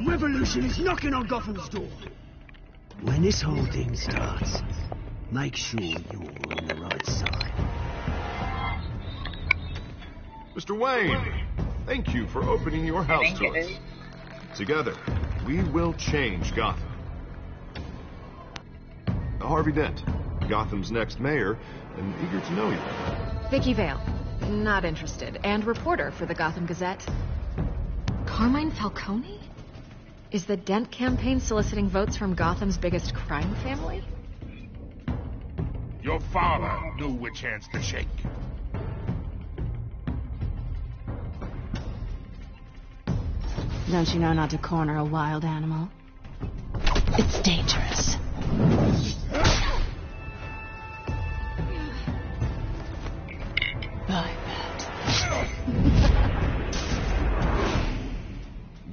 revolution is knocking on Gotham's door. When this whole thing starts, make sure you're on the right side. Mr. Wayne, thank you for opening your house to us. Together, we will change Gotham. Harvey Dent, Gotham's next mayor, and eager to know you. Vicky Vale, not interested, and reporter for the Gotham Gazette. Carmine Falcone? Is the Dent campaign soliciting votes from Gotham's biggest crime family? Your father knew which hands to shake. Don't you know not to corner a wild animal? It's dangerous. I bet.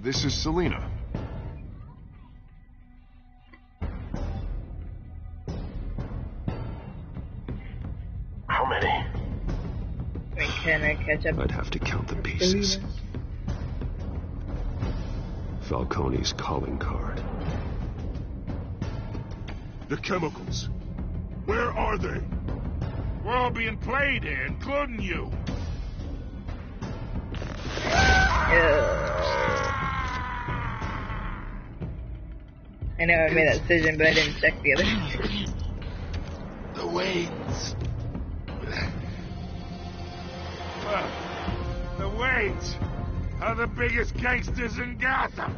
This is Selina. How many? Wait, can I catch up? I'd have to count the pieces. Falcone's calling card. The chemicals. Where are they? We're all being played here, including you. I know I made that decision, but I didn't check the other. The Waynes. The Waynes are the biggest gangsters in Gotham.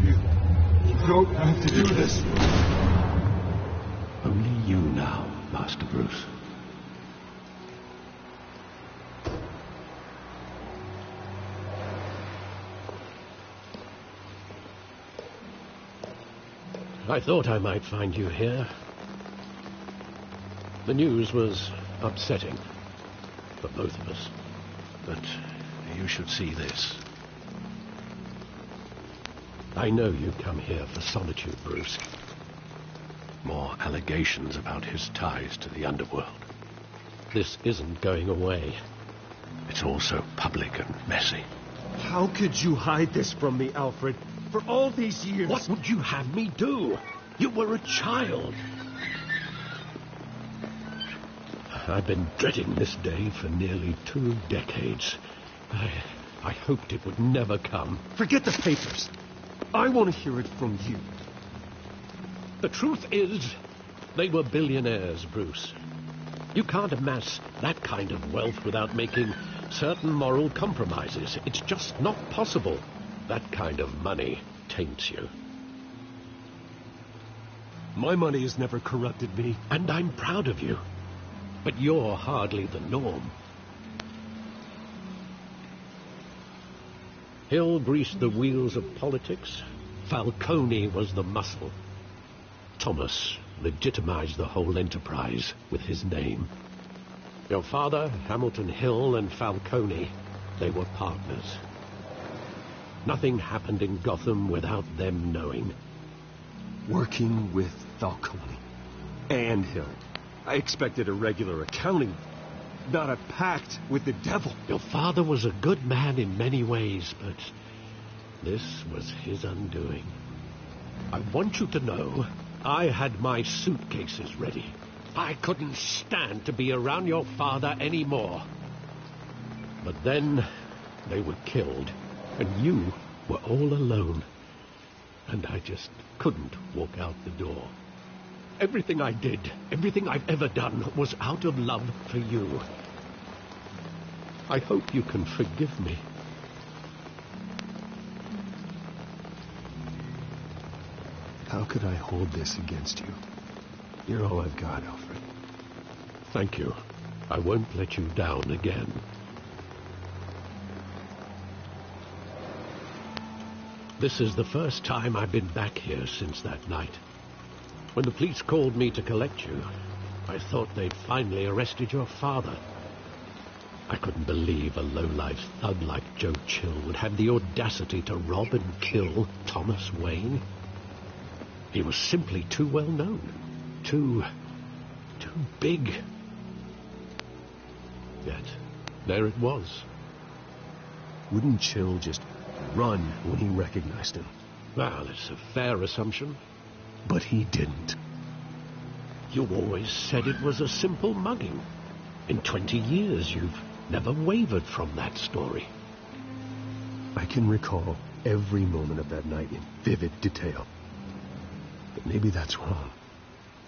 You don't have to do this. Only you now, Master Bruce. I thought I might find you here. The news was upsetting for both of us. But you should see this. I know you come here for solitude, Bruce. More allegations about his ties to the underworld. This isn't going away. It's all so public and messy. How could you hide this from me, Alfred? For all these years... What would you have me do? You were a child. I've been dreading this day for nearly 2 decades. I hoped it would never come. Forget the papers. I want to hear it from you. The truth is, they were billionaires, Bruce. You can't amass that kind of wealth without making certain moral compromises. It's just not possible. That kind of money taints you. My money has never corrupted me. And I'm proud of you. But you're hardly the norm. Hill greased the wheels of politics. Falcone was the muscle. Thomas legitimized the whole enterprise with his name. Your father, Hamilton Hill, and Falcone, they were partners. Nothing happened in Gotham without them knowing. Working with Falcone and Hill. I expected a regular accounting, not a pact with the devil. Your father was a good man in many ways, but this was his undoing. I want you to know I had my suitcases ready. I couldn't stand to be around your father anymore. But then they were killed, and you were all alone, and I just couldn't walk out the door. Everything I did, everything I've ever done, was out of love for you. I hope you can forgive me. How could I hold this against you? You're all I've got, Alfred. Thank you. I won't let you down again. This is the first time I've been back here since that night. When the police called me to collect you, I thought they'd finally arrested your father. I couldn't believe a low-life thug like Joe Chill would have the audacity to rob and kill Thomas Wayne. He was simply too well known. Too big. Yet, there it was. Wouldn't Chill just run when he recognized him? Well, it's a fair assumption. But he didn't. You always said it was a simple mugging. In 20 years, you've never wavered from that story. I can recall every moment of that night in vivid detail. But maybe that's wrong.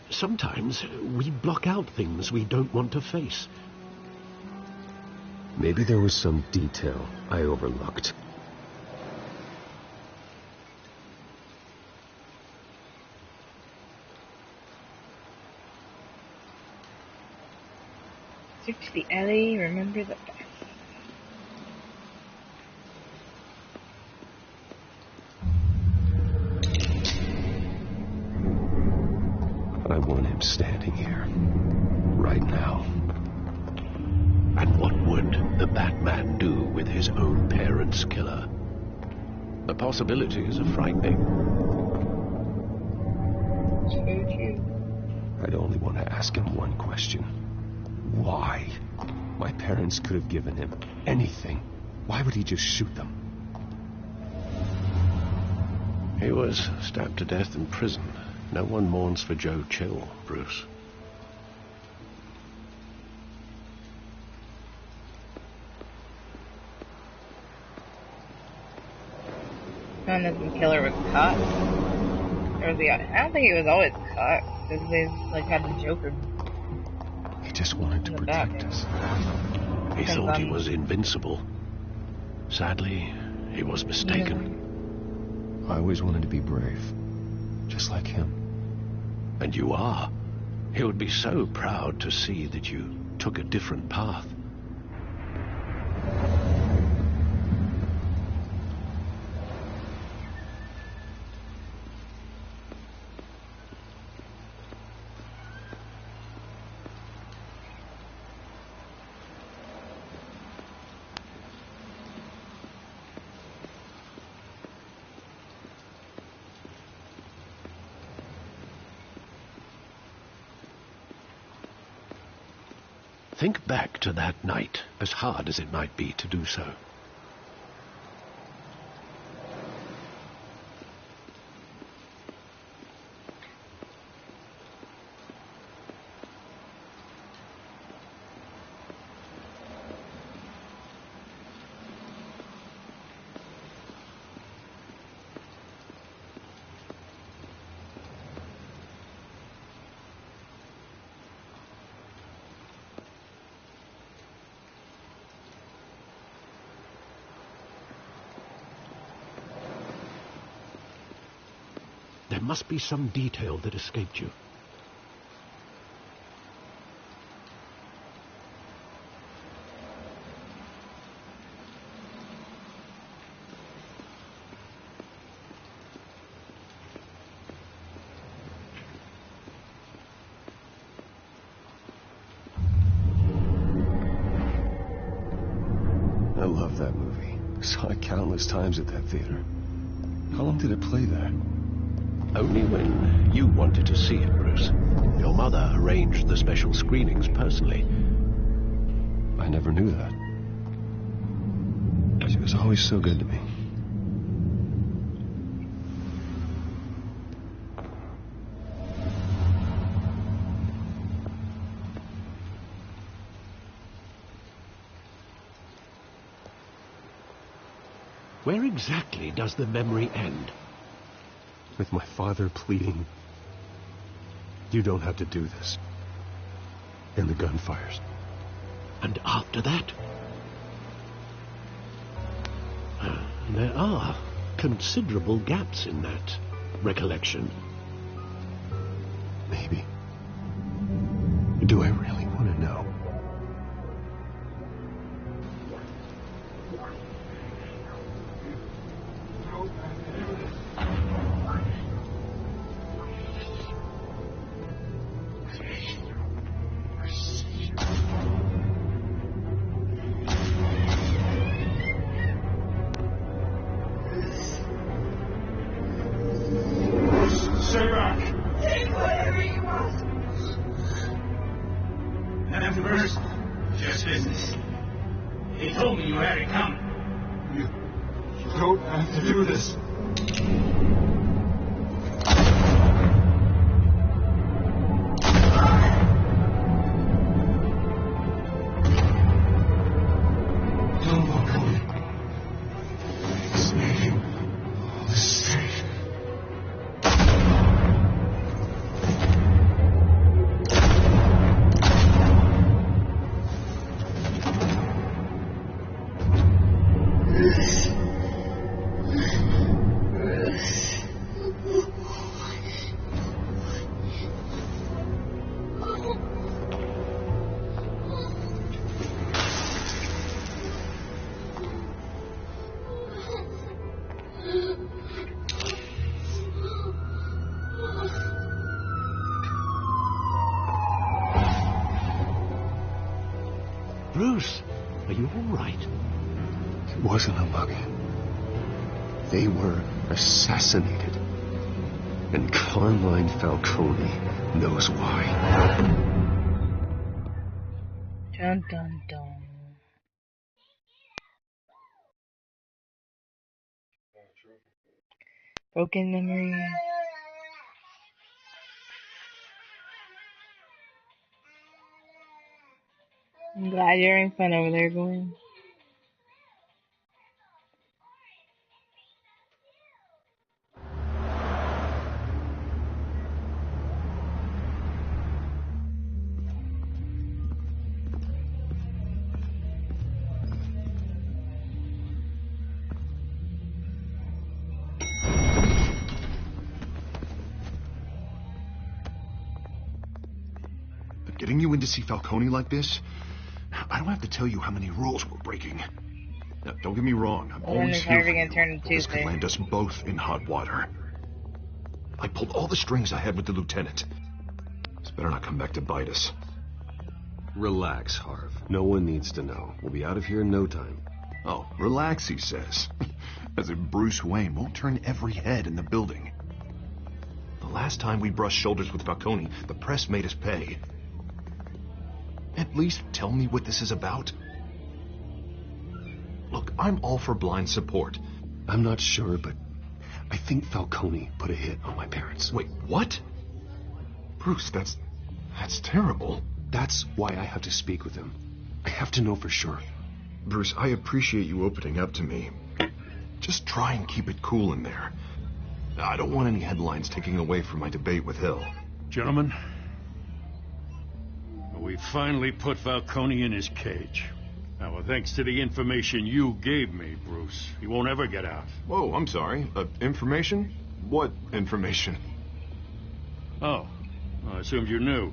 Sometimes we block out things we don't want to face. Maybe there was some detail I overlooked. Stick to the alley, remember the path. I want him standing here, right now. And what would the Batman do with his own parents' killer? The possibilities are frightening. I'd only want to ask him one question. Why? My parents could have given him anything. Why would he just shoot them? He was stabbed to death in prison. No one mourns for Joe Chill, Bruce. None of the killer was caught. Or was he? I don't think he was always caught because they had the Joker. He just wanted to protect us. He thought he was invincible. Sadly, he was mistaken. I always wanted to be brave, just like him. And you are. He would be so proud to see that you took a different path. Think back to that night, as hard as it might be to do so. There must be some detail that escaped you. I love that movie. Saw it countless times at that theater. How long did it play there? Only when you wanted to see it, Bruce. Your mother arranged the special screenings personally. I never knew that. She was always so good to me. Where exactly does the memory end? With my father pleading, "You don't have to do this." And the gun fires. And after that? There are considerable gaps in that recollection. Maybe. Do I really want to know? Stay back! Take whatever you want. Madame Bruce, just business. He told me you had it coming. You don't have to do this. Don't walk away. It's making all this safe. Bruce, are you all right? It wasn't a mug. They were assassinated. And Carmine Falcone knows why. Dun dun dun. Broken memory. I'm glad you're having fun over there, Gwen. Getting you in to see Falcone like this? I don't have to tell you how many rules we're breaking. Now, don't get me wrong. I'm always here for you. This could land us both in hot water. I pulled all the strings I had with the lieutenant. This better not come back to bite us. Relax, Harv. No one needs to know. We'll be out of here in no time. Oh, relax, he says. As if Bruce Wayne won't turn every head in the building. The last time we brushed shoulders with Falcone, the press made us pay. At least tell me what this is about. Look, I'm all for blind support. I'm not sure, but I think Falcone put a hit on my parents. Wait, what? Bruce, that's terrible. That's why I have to speak with him. I have to know for sure. Bruce, I appreciate you opening up to me. Just try and keep it cool in there. I don't want any headlines taking away from my debate with Hill. Gentlemen, we finally put Falcone in his cage. Now, thanks to the information you gave me, Bruce, he won't ever get out. Whoa, I'm sorry. Information? What information? Oh, I assumed you knew.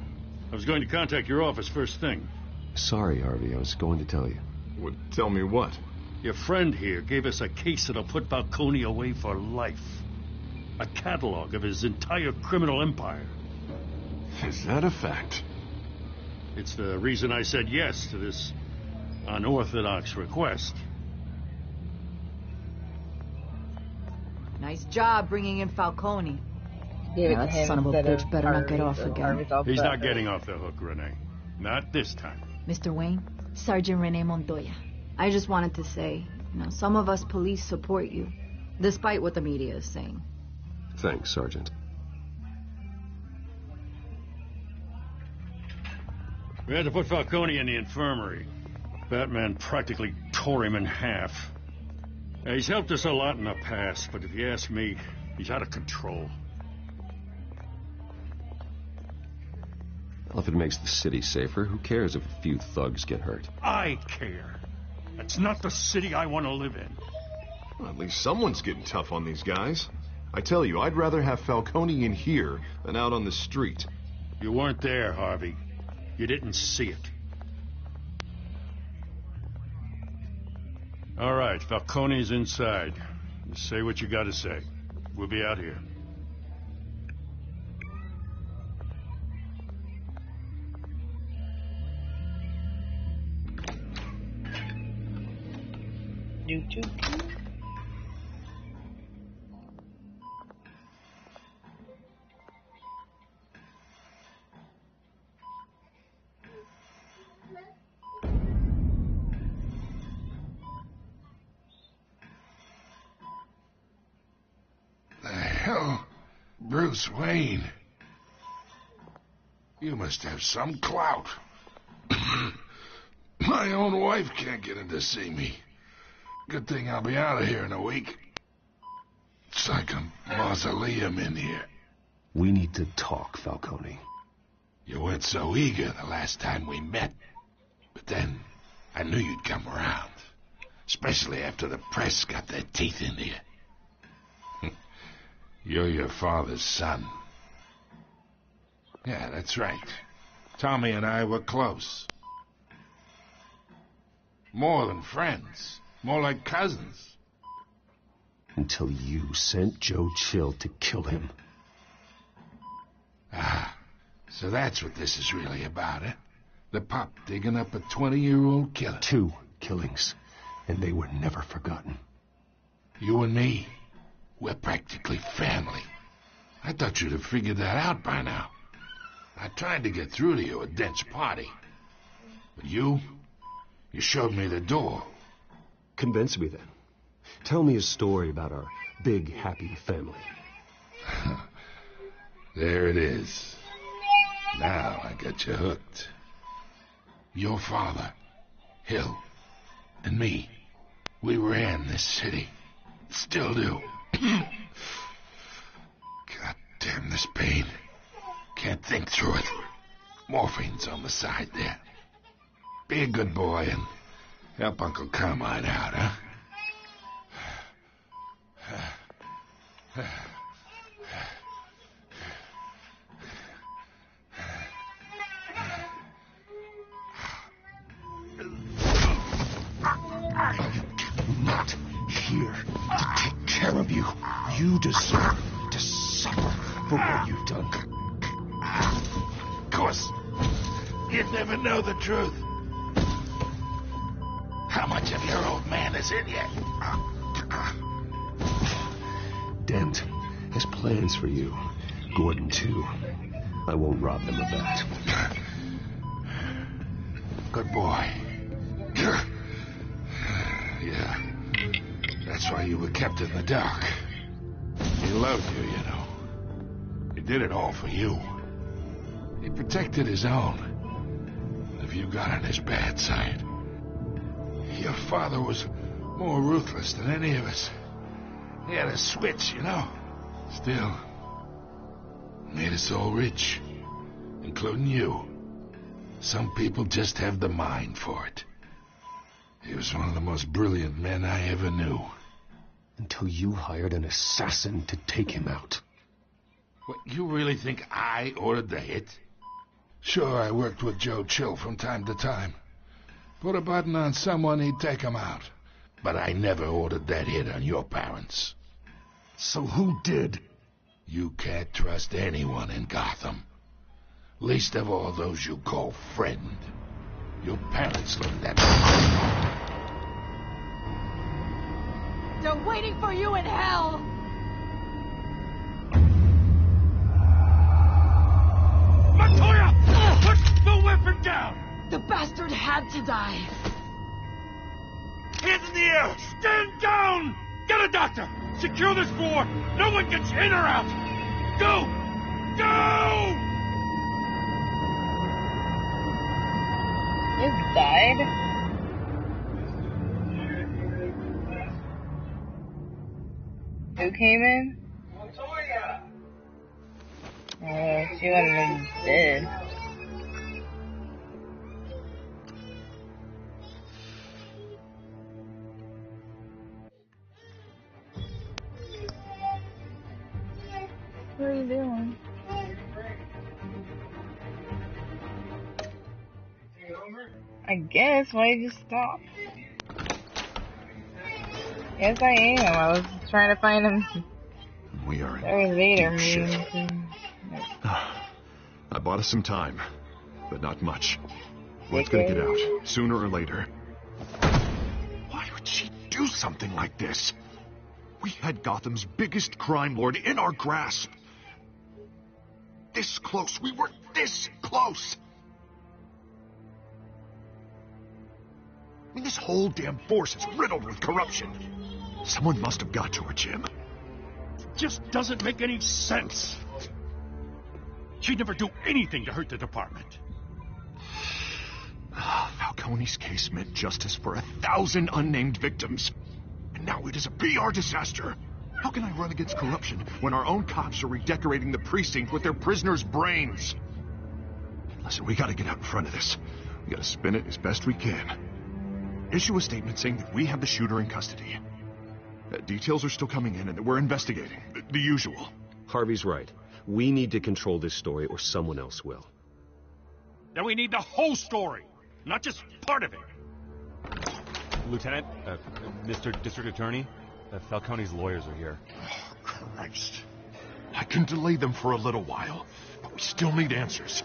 I was going to contact your office first thing. Sorry, Harvey, I was going to tell you. Would tell me what? Your friend here gave us a case that'll put Falcone away for life. A catalog of his entire criminal empire. Is that a fact? It's the reason I said yes to this unorthodox request. Nice job bringing in Falcone. Yeah, that son of a bitch better not get off again. He's not getting off the hook, Renee. Not this time. Mr. Wayne, Sergeant Renee Montoya. I just wanted to say, some of us police support you, despite what the media is saying. Thanks, Sergeant. We had to put Falcone in the infirmary. Batman practically tore him in half. He's helped us a lot in the past, but if you ask me, he's out of control. Well, if it makes the city safer, who cares if a few thugs get hurt? I care. It's not the city I want to live in. Well, at least someone's getting tough on these guys. I tell you, I'd rather have Falcone in here than out on the street. You weren't there, Harvey. You didn't see it. All right, Falcone's inside. You say what you gotta say. We'll be out here. The hell? Bruce Wayne. You must have some clout. My own wife can't get in to see me. Good thing I'll be out of here in a week. It's like a mausoleum in here. We need to talk, Falcone. You weren't so eager the last time we met. But then, I knew you'd come around. Especially after the press got their teeth into you. You're your father's son. Yeah, that's right. Tommy and I were close. More than friends. More like cousins. Until you sent Joe Chill to kill him. Ah, so that's what this is really about, eh? The pup digging up a 20-year-old killer. 2 killings, and they were never forgotten. You and me, we're practically family. I thought you'd have figured that out by now. I tried to get through to you at Dent's party. But you showed me the door. Convince me, then. Tell me a story about our big, happy family. There it is. Now I got you hooked. Your father, Hill, and me, we ran this city. Still do. God damn this pain. Can't think through it. Morphine's on the side there. Be a good boy and help Uncle Carmine out, huh? I'm not here to take care of you. You deserve to suffer for what you've done. Of course. You'd never know the truth. How much of your old man is in you? Dent has plans for you. Gordon, too. I won't rob them of that. Good boy. Yeah. That's why you were kept in the dark. He loved you, you know. He did it all for you. He protected his own. If you got on his bad side. Your father was more ruthless than any of us. He had a switch, you know. Still, made us all rich, including you. Some people just have the mind for it. He was one of the most brilliant men I ever knew. Until you hired an assassin to take him out. What, you really think I ordered the hit? Sure, I worked with Joe Chill from time to time. Put a button on someone, he'd take him out. But I never ordered that hit on your parents. So who did? You can't trust anyone in Gotham. Least of all those you call friend. Your parents learned that. They're waiting for you in hell! Montoya! Put the weapon down! The bastard had to die. Hands in the air! Stand down! Get a doctor! Secure this floor! No one gets in or out! Go! Go! Just died? Who came in? She wouldn't have been dead. What are you doing? I guess. Why you just stop? Yes, I am. I was trying to find him. We are in There was Vader. deep shit. I bought us some time, but not much. Word's gonna get out, sooner or later. Why would she do something like this? We had Gotham's biggest crime lord in our grasp. This close. We were this close. I mean, this whole damn force is riddled with corruption. Someone must have got to her, Jim. It just doesn't make any sense. She'd never do anything to hurt the department. Falcone's case meant justice for 1,000 unnamed victims. And now it is a PR disaster. How can I run against corruption when our own cops are redecorating the precinct with their prisoners' brains? Listen, we gotta get out in front of this. We gotta spin it as best we can. Issue a statement saying that we have the shooter in custody. Details are still coming in and that we're investigating. The usual. Harvey's right. We need to control this story or someone else will. Then we need the whole story, not just part of it. Lieutenant, Mr. District Attorney, Falcone's lawyers are here. Oh, Christ. I can delay them for a little while, but we still need answers.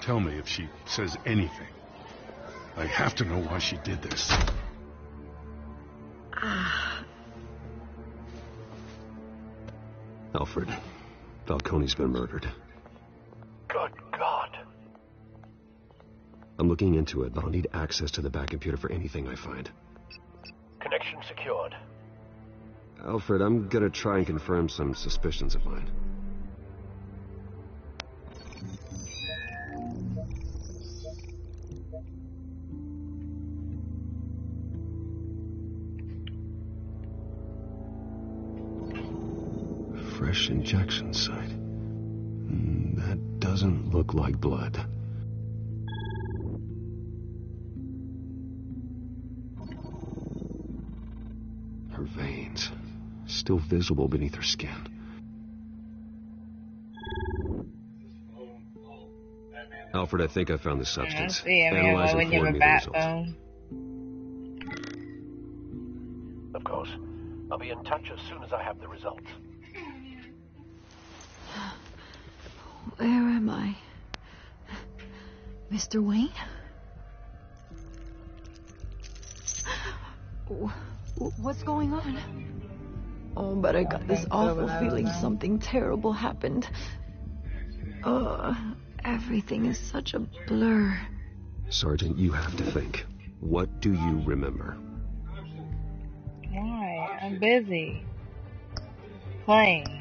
Tell me if she says anything. I have to know why she did this. Alfred, Falcone's been murdered. Good God. I'm looking into it, but I'll need access to the back computer for anything I find. Connection secured. Alfred, I'm gonna try and confirm some suspicions of mine. Fresh injection site. That doesn't look like blood. Her veins, still visible beneath her skin. Alfred, I think I found the substance. Analyze it for me, the results. Of course. I'll be in touch as soon as I have the results. Where am I? Mr. Wayne? What's going on? Oh, but I got this awful feeling something terrible happened. Everything is such a blur. Sergeant, you have to think. What do you remember? Why? I'm busy. Playing.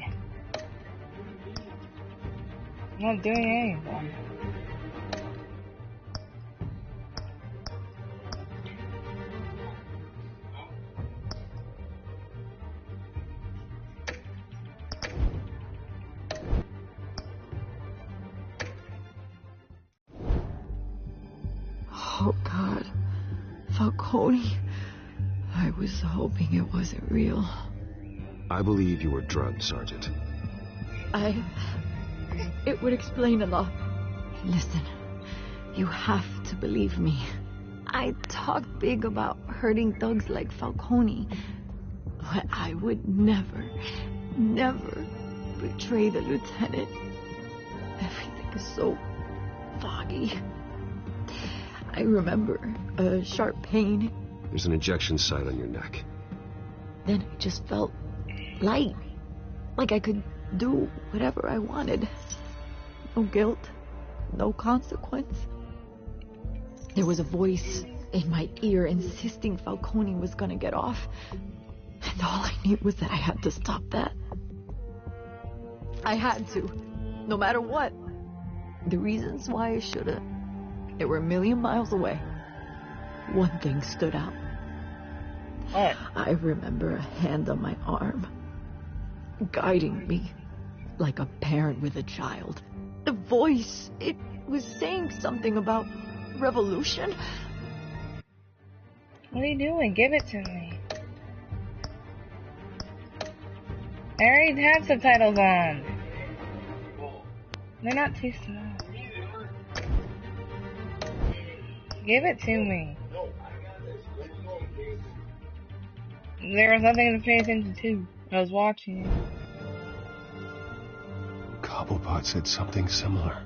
I'm not doing anything. Oh, God. Falcone. I was hoping it wasn't real. I believe you were drugged, Sergeant. It would explain a lot. Listen, you have to believe me. I talk big about hurting thugs like Falcone, but I would never betray the lieutenant. Everything is so foggy. I remember a sharp pain. There's an injection site on your neck. Then I just felt light, like I could do whatever I wanted. No guilt, no consequence. There was a voice in my ear insisting Falcone was gonna get off. And all I knew was that I had to stop that. I had to, no matter what. The reasons why I should've, they were a million miles away. one thing stood out. What? I remember a hand on my arm, guiding me like a parent with a child. The voice, it was saying something about revolution. What are you doing? Give it to me. I already had subtitles on. They're not too small. Give it to me. There was nothing to pay attention to. I was watching it. Cobblepot said something similar.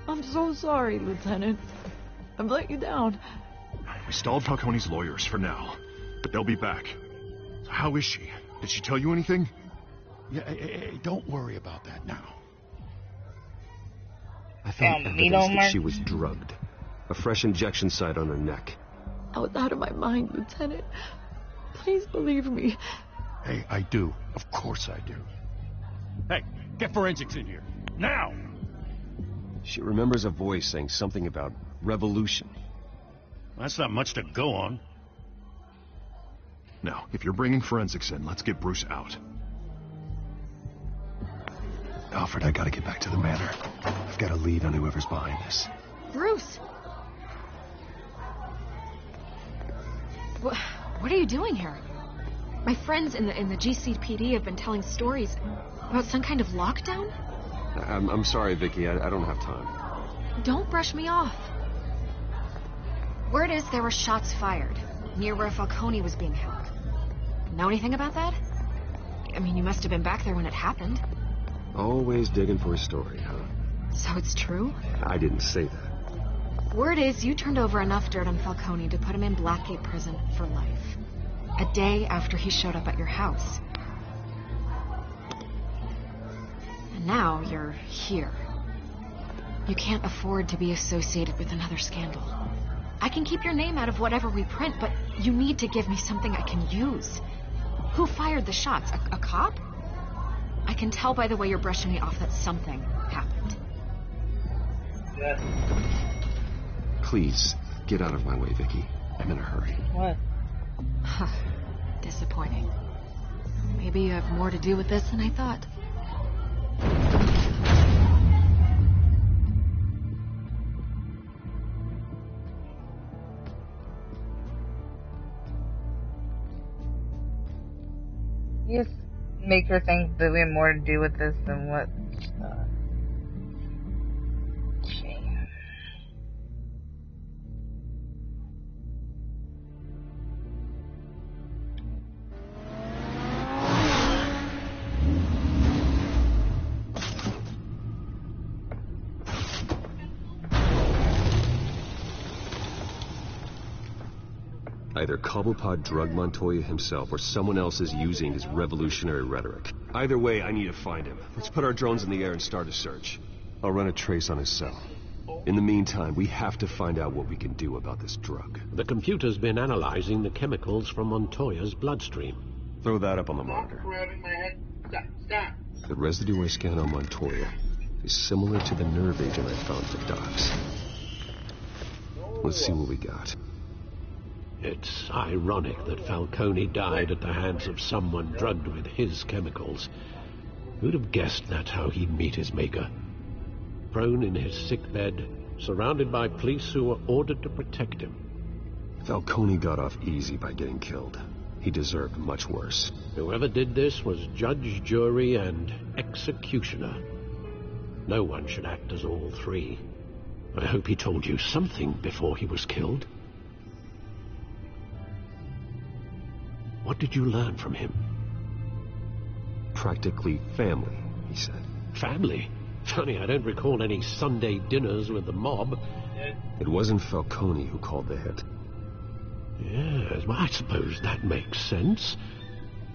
I'm so sorry, Lieutenant. I've let you down. We stalled Falcone's lawyers for now, but they'll be back. How is she? Did she tell you anything? Yeah, hey, don't worry about that now. I found evidence that she was drugged. A fresh injection site on her neck. I was out of my mind, Lieutenant. Please believe me. Hey, I do. Of course I do. Hey, get forensics in here. Now! She remembers a voice saying something about revolution. That's not much to go on. Now, if you're bringing forensics in, let's get Bruce out. Alfred, I gotta get back to the manor. I've got a lead on whoever's behind this. Bruce! What are you doing here? My friends in the GCPD have been telling stories about some kind of lockdown? I'm sorry, Vicky. I don't have time. Don't brush me off. Word is there were shots fired near where Falcone was being held. Know anything about that? I mean, you must have been back there when it happened. Always digging for a story, huh? So it's true? I didn't say that. Word is you turned over enough dirt on Falcone to put him in Blackgate Prison for life. A day after he showed up at your house. And now you're here. You can't afford to be associated with another scandal. I can keep your name out of whatever we print, but you need to give me something I can use. Who fired the shots? A cop? I can tell by the way you're brushing me off that something happened. Please, get out of my way, Vicky. I'm in a hurry. What? Disappointing. Maybe you have more to do with this than I thought. You just make her think that we have more to do with this than what. Shame. Either Cobblepot drugged Montoya himself, or someone else is using his revolutionary rhetoric. Either way, I need to find him. Let's put our drones in the air and start a search. I'll run a trace on his cell. In the meantime, we have to find out what we can do about this drug. The computer's been analyzing the chemicals from Montoya's bloodstream. Throw that up on the monitor. The residue I scan on Montoya is similar to the nerve agent I found for Docs. Let's see what we got. It's ironic that Falcone died at the hands of someone drugged with his chemicals. Who'd have guessed that's how he'd meet his maker? Prone in his sickbed, surrounded by police who were ordered to protect him. Falcone got off easy by getting killed. He deserved much worse. Whoever did this was judge, jury, and executioner. No one should act as all three. I hope he told you something before he was killed. What did you learn from him? Practically family, he said. Family? Funny, I don't recall any Sunday dinners with the mob. It wasn't Falcone who called the hit. Yes, well, I suppose that makes sense.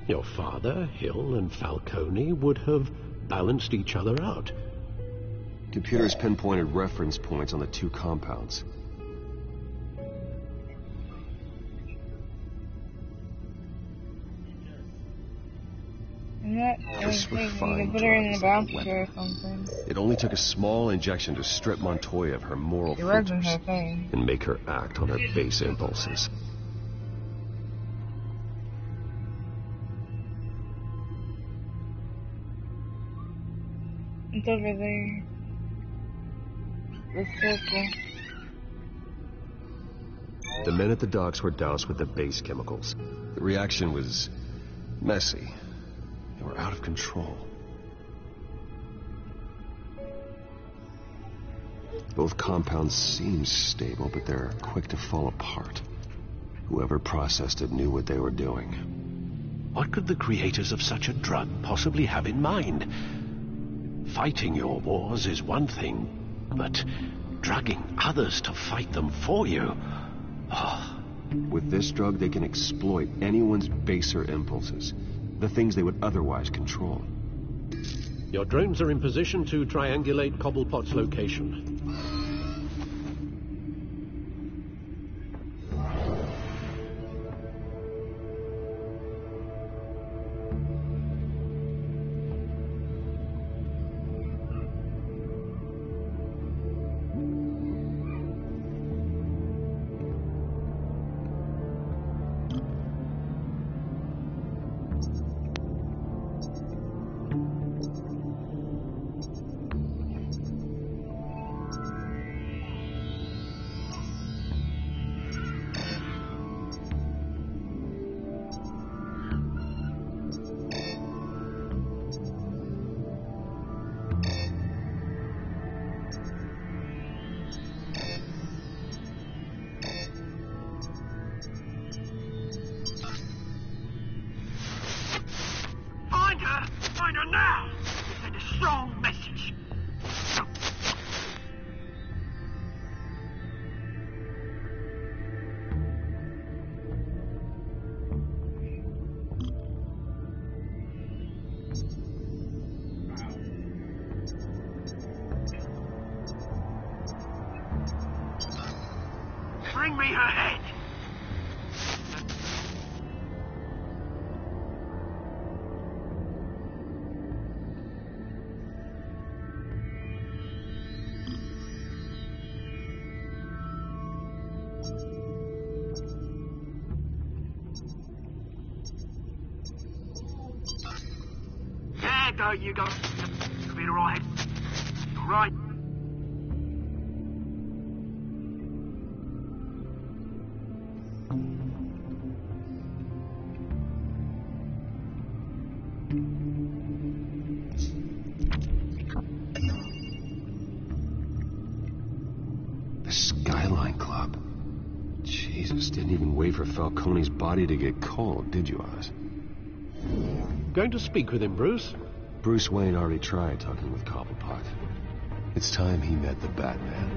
Your father, Hill, and Falcone would have balanced each other out. Computers pinpointed reference points on the two compounds. This would find put her in the drugs bouncer or something. It only took a small injection to strip Montoya of her moral It wasn't filters her thing. and make her act on her base impulses. It's over there. The circle. The men at the docks were doused with the base chemicals. The reaction was messy. They were out of control. Both compounds seem stable, but they're quick to fall apart. Whoever processed it knew what they were doing. What could the creators of such a drug possibly have in mind? Fighting your wars is one thing, but drugging others to fight them for you... Oh. With this drug, they can exploit anyone's baser impulses, the things they would otherwise control. Your drones are in position to triangulate Cobblepot's location. Find her now! To send a strong message. Bring me her head! There you go. You'll be alright. Alright. The Skyline Club. Jesus, didn't even wait for Falcone's body to get cold, did you, Oz? Going to speak with him, Bruce? Bruce Wayne already tried talking with Cobblepot. It's time he met the Batman.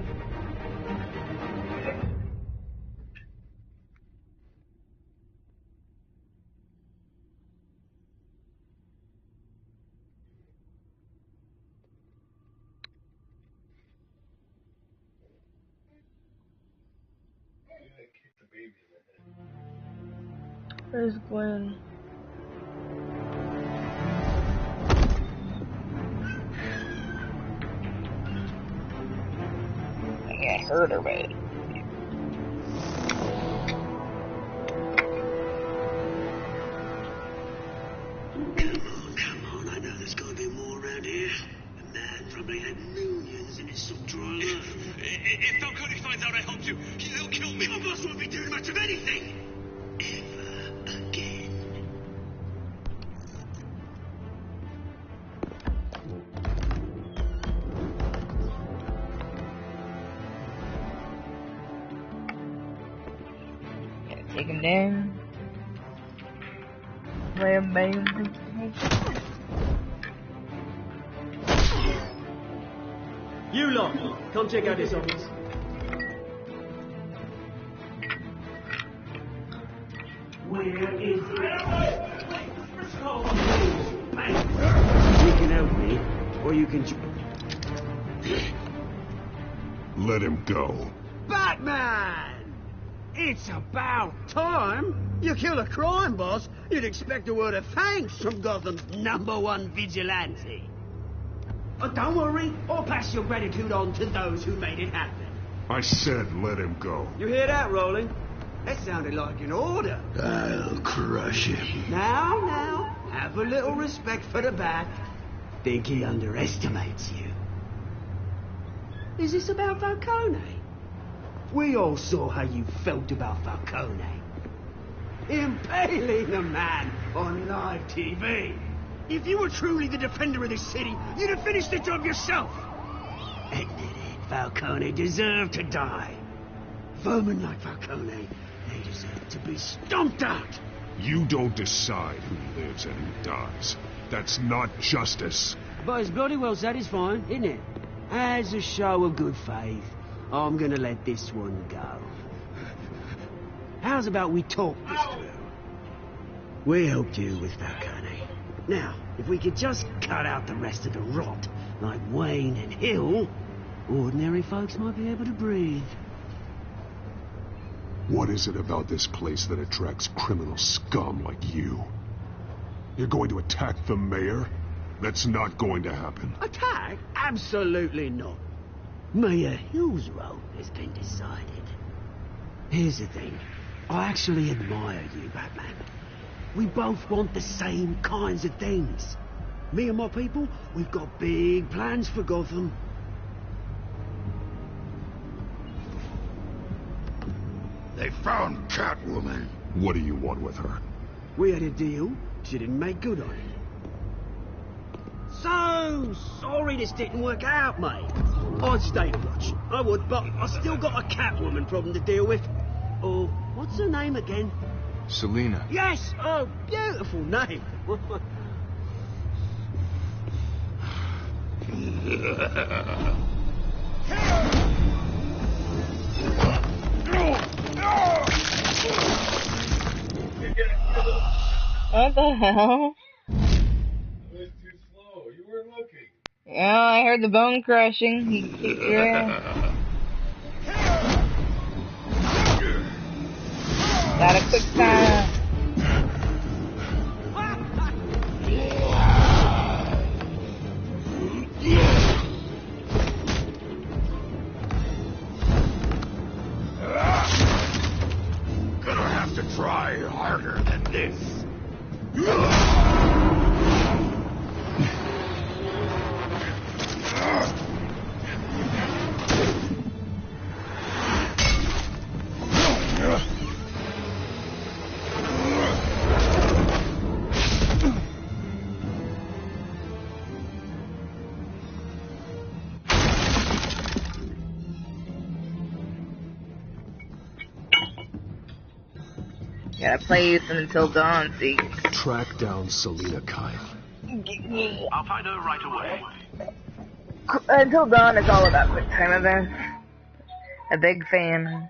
Where's Gwen? I heard her, but... Come on, I know there's gotta be more around here. The man probably had millions in his subdrawer. If Falcone finds out I helped you, he'll kill me. My boss won't be doing much of anything. Ever again. Take him down. Bam, bam. You lot, come check out this office. Where is it? You can help me, or you can... Let him go. Batman! It's about time. You kill a crime boss, you'd expect a word of thanks from Gotham's #1 vigilante. But don't worry, I'll pass your gratitude on to those who made it happen. I said let him go. You hear that, Rolling? That sounded like an order. I'll crush him. Now, have a little respect for the Bat. Think he underestimates you. Is this about Falcone? We all saw how you felt about Falcone. Impaling a man on live TV. If you were truly the defender of this city, you'd have finished the job yourself. Admit it, Falcone deserved to die. Vermin like Falcone, they deserve to be stomped out. You don't decide who lives and who dies. That's not justice. But it's bloody well satisfying, isn't it? As a show of good faith, I'm gonna let this one go. How's about we talk this through? We helped you with Falcone. Now, if we could just cut out the rest of the rot, like Wayne and Hill, ordinary folks might be able to breathe. What is it about this place that attracts criminal scum like you? You're going to attack the mayor? That's not going to happen. Attack? Absolutely not. Mayor Hill's role has been decided. Here's the thing. I actually admire you, Batman. We both want the same kinds of things. Me and my people, we've got big plans for Gotham. They found Catwoman. What do you want with her? We had a deal. She didn't make good on it. So sorry this didn't work out, mate. I'd stay to watch. I would, but I still got a Catwoman problem to deal with. Oh, what's her name again? Selina. Yes! Oh, beautiful name. What the hell? It was too slow. You weren't looking. Yeah, I heard the bone crushing. He kicked your ass. Got a quick time. Gonna have to try harder than this. Gotta play with them until dawn, see. Track down Selina Kyle. I'll find her right away. Until dawn is all about quick time events. A big fan.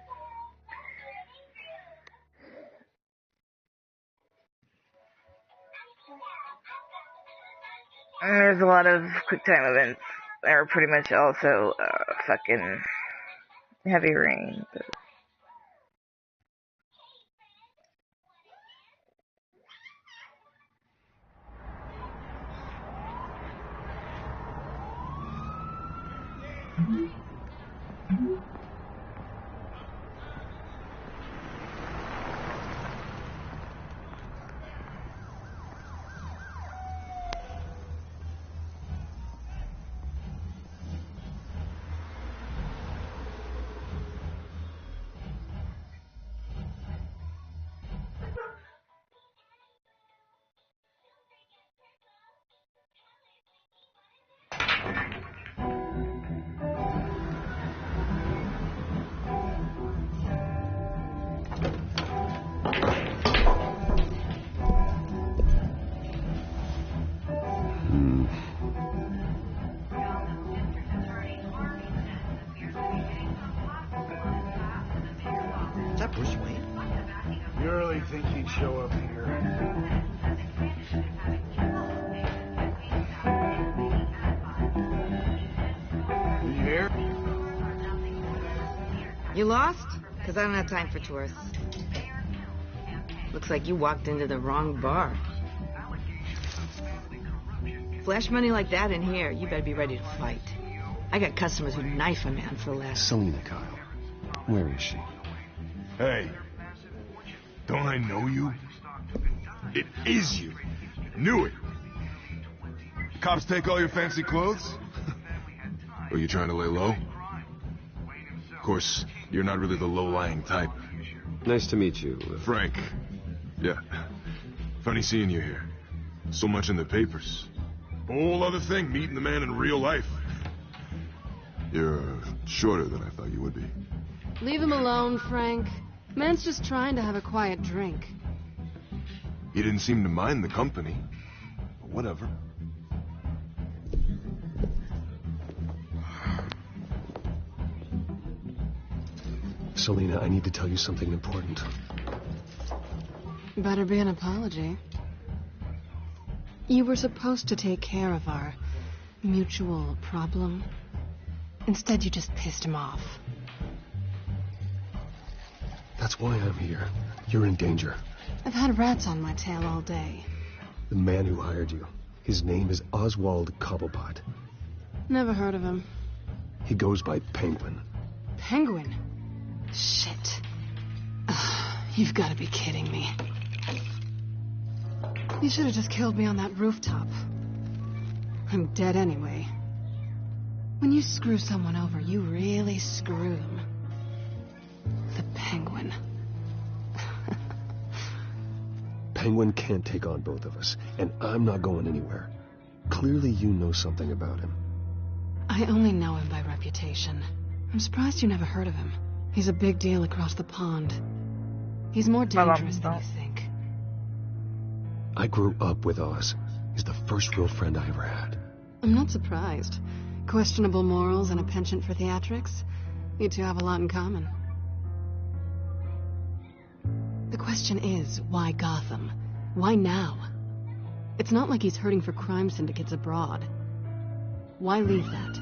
And there's a lot of quick time events. They're pretty much also fucking heavy rain. But Think he'd show up here. You lost? Because I don't have time for tourists. Looks like you walked into the wrong bar. Flash money like that in here, you better be ready to fight. I got customers who knife a man for less. Selena, Kyle. Where is she? Hey. Don't I know you? It is you. Knew it. Cops take all your fancy clothes? Are you trying to lay low? Of course, you're not really the low-lying type. Nice to meet you. Frank. Yeah. Funny seeing you here. So much in the papers. Whole other thing, meeting the man in real life. You're shorter than I thought you would be. Leave him alone, Frank. Man's just trying to have a quiet drink. You didn't seem to mind the company. But whatever. Selena, I need to tell you something important. Better be an apology. You were supposed to take care of our mutual problem. Instead, you just pissed him off. That's why I'm here. You're in danger. I've had rats on my tail all day. The man who hired you, his name is Oswald Cobblepot. Never heard of him. He goes by Penguin. Penguin? Shit. Ugh, you've got to be kidding me. You should have just killed me on that rooftop. I'm dead anyway. When you screw someone over, you really screw them. The Penguin. Penguin can't take on both of us, and I'm not going anywhere. Clearly you know something about him. I only know him by reputation. I'm surprised you never heard of him. He's a big deal across the pond. He's more dangerous than you think. I grew up with Oz. He's the first real friend I ever had. I'm not surprised. Questionable morals and a penchant for theatrics. You two have a lot in common. The question is, why Gotham? Why now? It's not like he's hurting for crime syndicates abroad. Why leave that?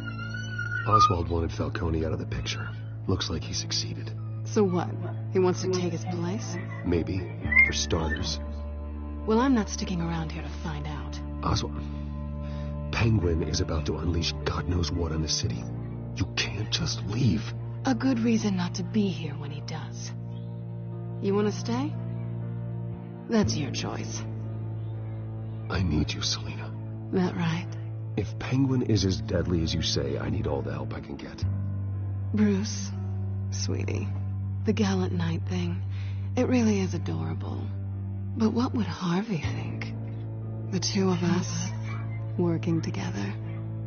Oswald wanted Falcone out of the picture. Looks like he succeeded. So what? He wants to take his place? Maybe. For starters. Well, I'm not sticking around here to find out. Oswald... Penguin is about to unleash God knows what on the city. You can't just leave. A good reason not to be here when he does. You want to stay? That's your choice. I need you, Selena. That right? If Penguin is as deadly as you say, I need all the help I can get. Bruce, sweetie, the gallant knight thing, it really is adorable. But what would Harvey think? The two of us, working together.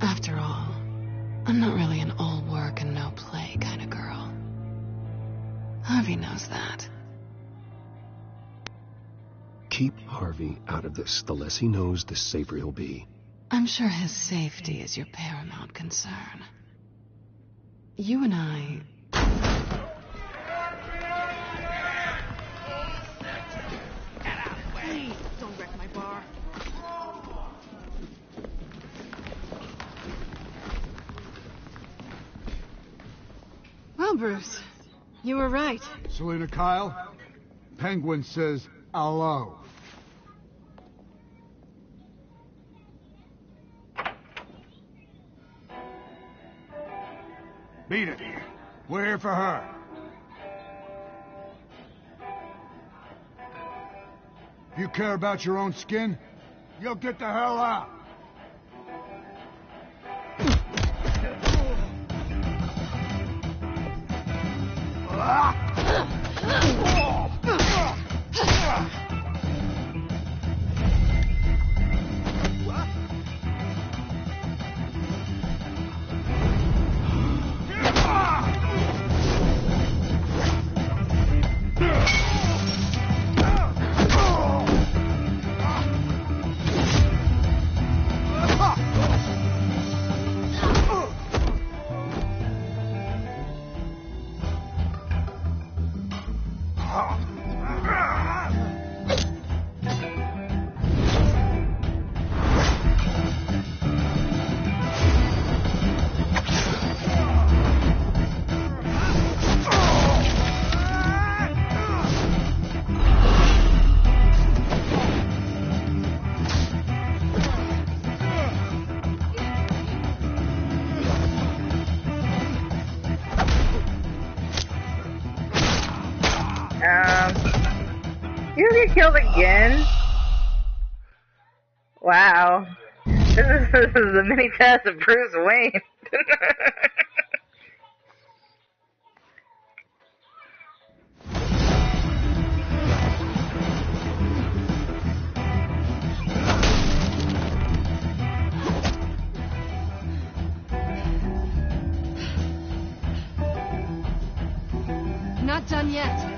After all, I'm not really an all work and no play kind of girl. Harvey knows that. Keep Harvey out of this. The less he knows, the safer he'll be. I'm sure his safety is your paramount concern. You and I... Please, don't wreck my bar. Well, Bruce, you were right. Selena Kyle, Penguin says hello. Beat it. We're here for her. If you care about your own skin, you'll get the hell out. You get killed again? Wow. This is the mini test of Bruce Wayne. Not done yet.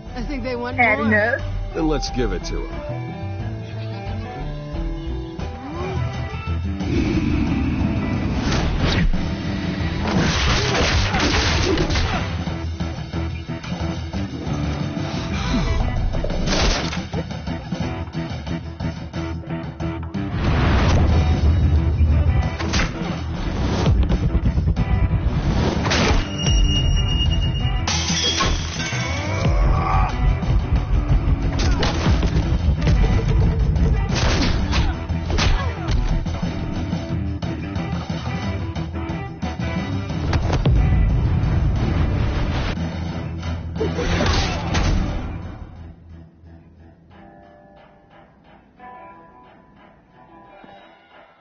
I think they want more. Then let's give it to him.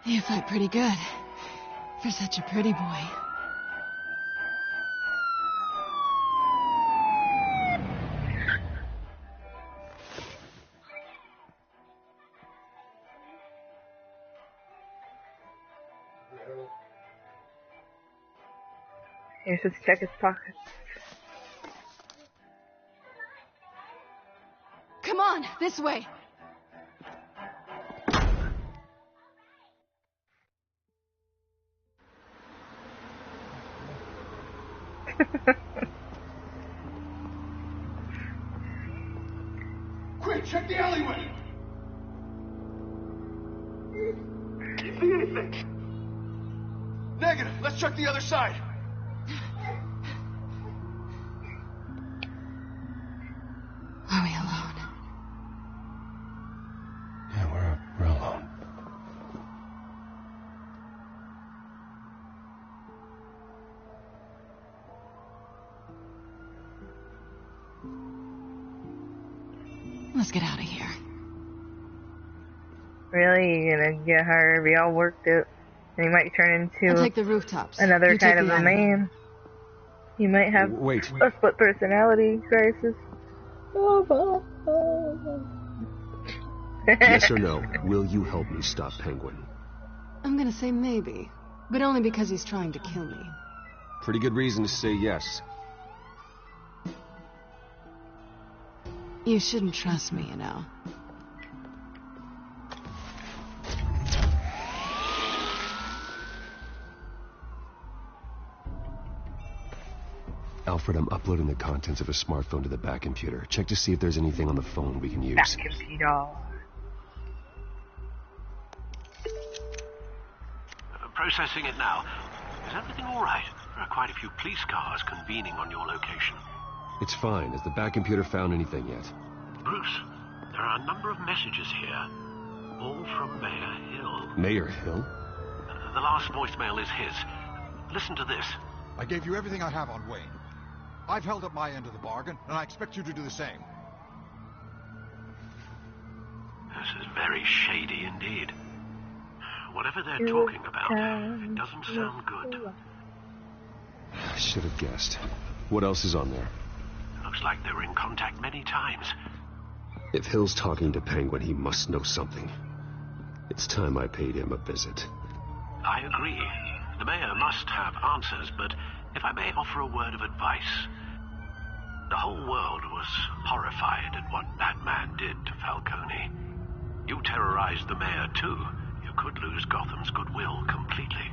You fight pretty good for such a pretty boy. He's just check his pockets. Come on, this way. Quick, check the alleyway! You see anything? Negative. Let's check the other side. Are we alone? Yeah, we're alone. Let's get out of here. Really? You're gonna get Harvey all worked up? And he might turn into I'll take the rooftops. another You kind take of the a man. He might have a split personality crisis. Yes or no? Will you help me stop Penguin? I'm gonna say maybe, but only because he's trying to kill me. Pretty good reason to say yes. You shouldn't trust me, you know. Alfred, I'm uploading the contents of a smartphone to the back computer. Check to see if there's anything on the phone we can use. Back computer. Processing it now. Is everything all right? There are quite a few police cars convening on your location. It's fine. Has the back computer found anything yet? Bruce, there are a number of messages here. All from Mayor Hill. Mayor Hill? The last voicemail is his. Listen to this. I gave you everything I have on Wayne. I've held up my end of the bargain, and I expect you to do the same. This is very shady indeed. Whatever they're talking about, it doesn't sound good. I should have guessed. What else is on there? Looks like they were in contact many times. If Hill's talking to Penguin, he must know something. It's time I paid him a visit. I agree. The mayor must have answers, but if I may offer a word of advice. The whole world was horrified at what that man did to Falcone. You terrorized the mayor too. You could lose Gotham's goodwill completely.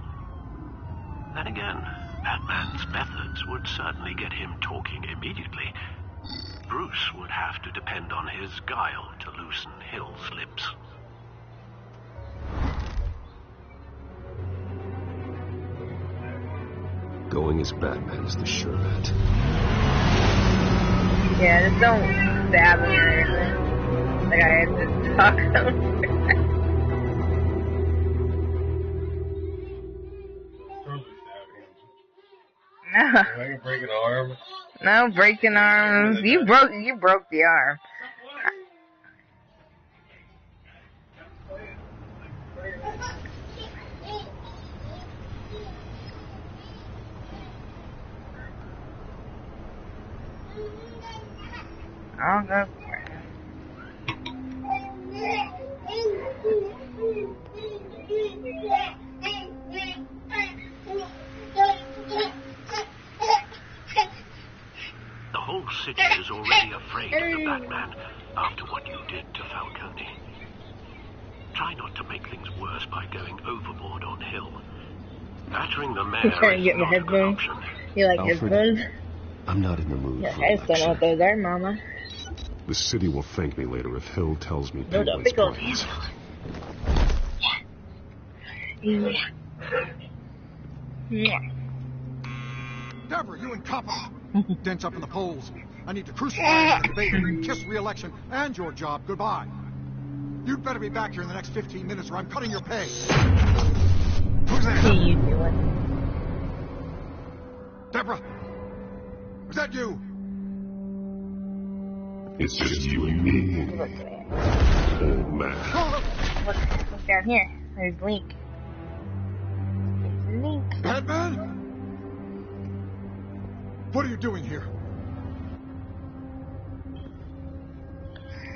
Then again, that man's methods would certainly get him talking immediately. Bruce would have to depend on his guile to loosen Hill's lips. Going as Batman is the sure bet. Yeah, just don't stab him or anything. Like I had to talk him. No. I can break an arm. No breaking arms. You broke the arm. I'll go for it. The whole city is already afraid of the Batman after what you did to Falcone. Try not to make things worse by going overboard on Hill. Battering the mayor trying to get my is not a good headphones. option. You like Alfred, headphones? I'm not in the mood Yeah, for I just don't know what those are, Mama. The city will thank me later if Hill tells me No, Penguin's pickles. plans. Yeah. Deborah, you and Copper. Dents up in the polls. I need to crucify the debate, kiss re-election, and your job goodbye. You'd better be back here in the next 15 minutes or I'm cutting your pay. Who's there? What are you doing? Deborah! Is that you? It's just you and me, old man. Look down here. There's Link. Link. Batman? What are you doing here?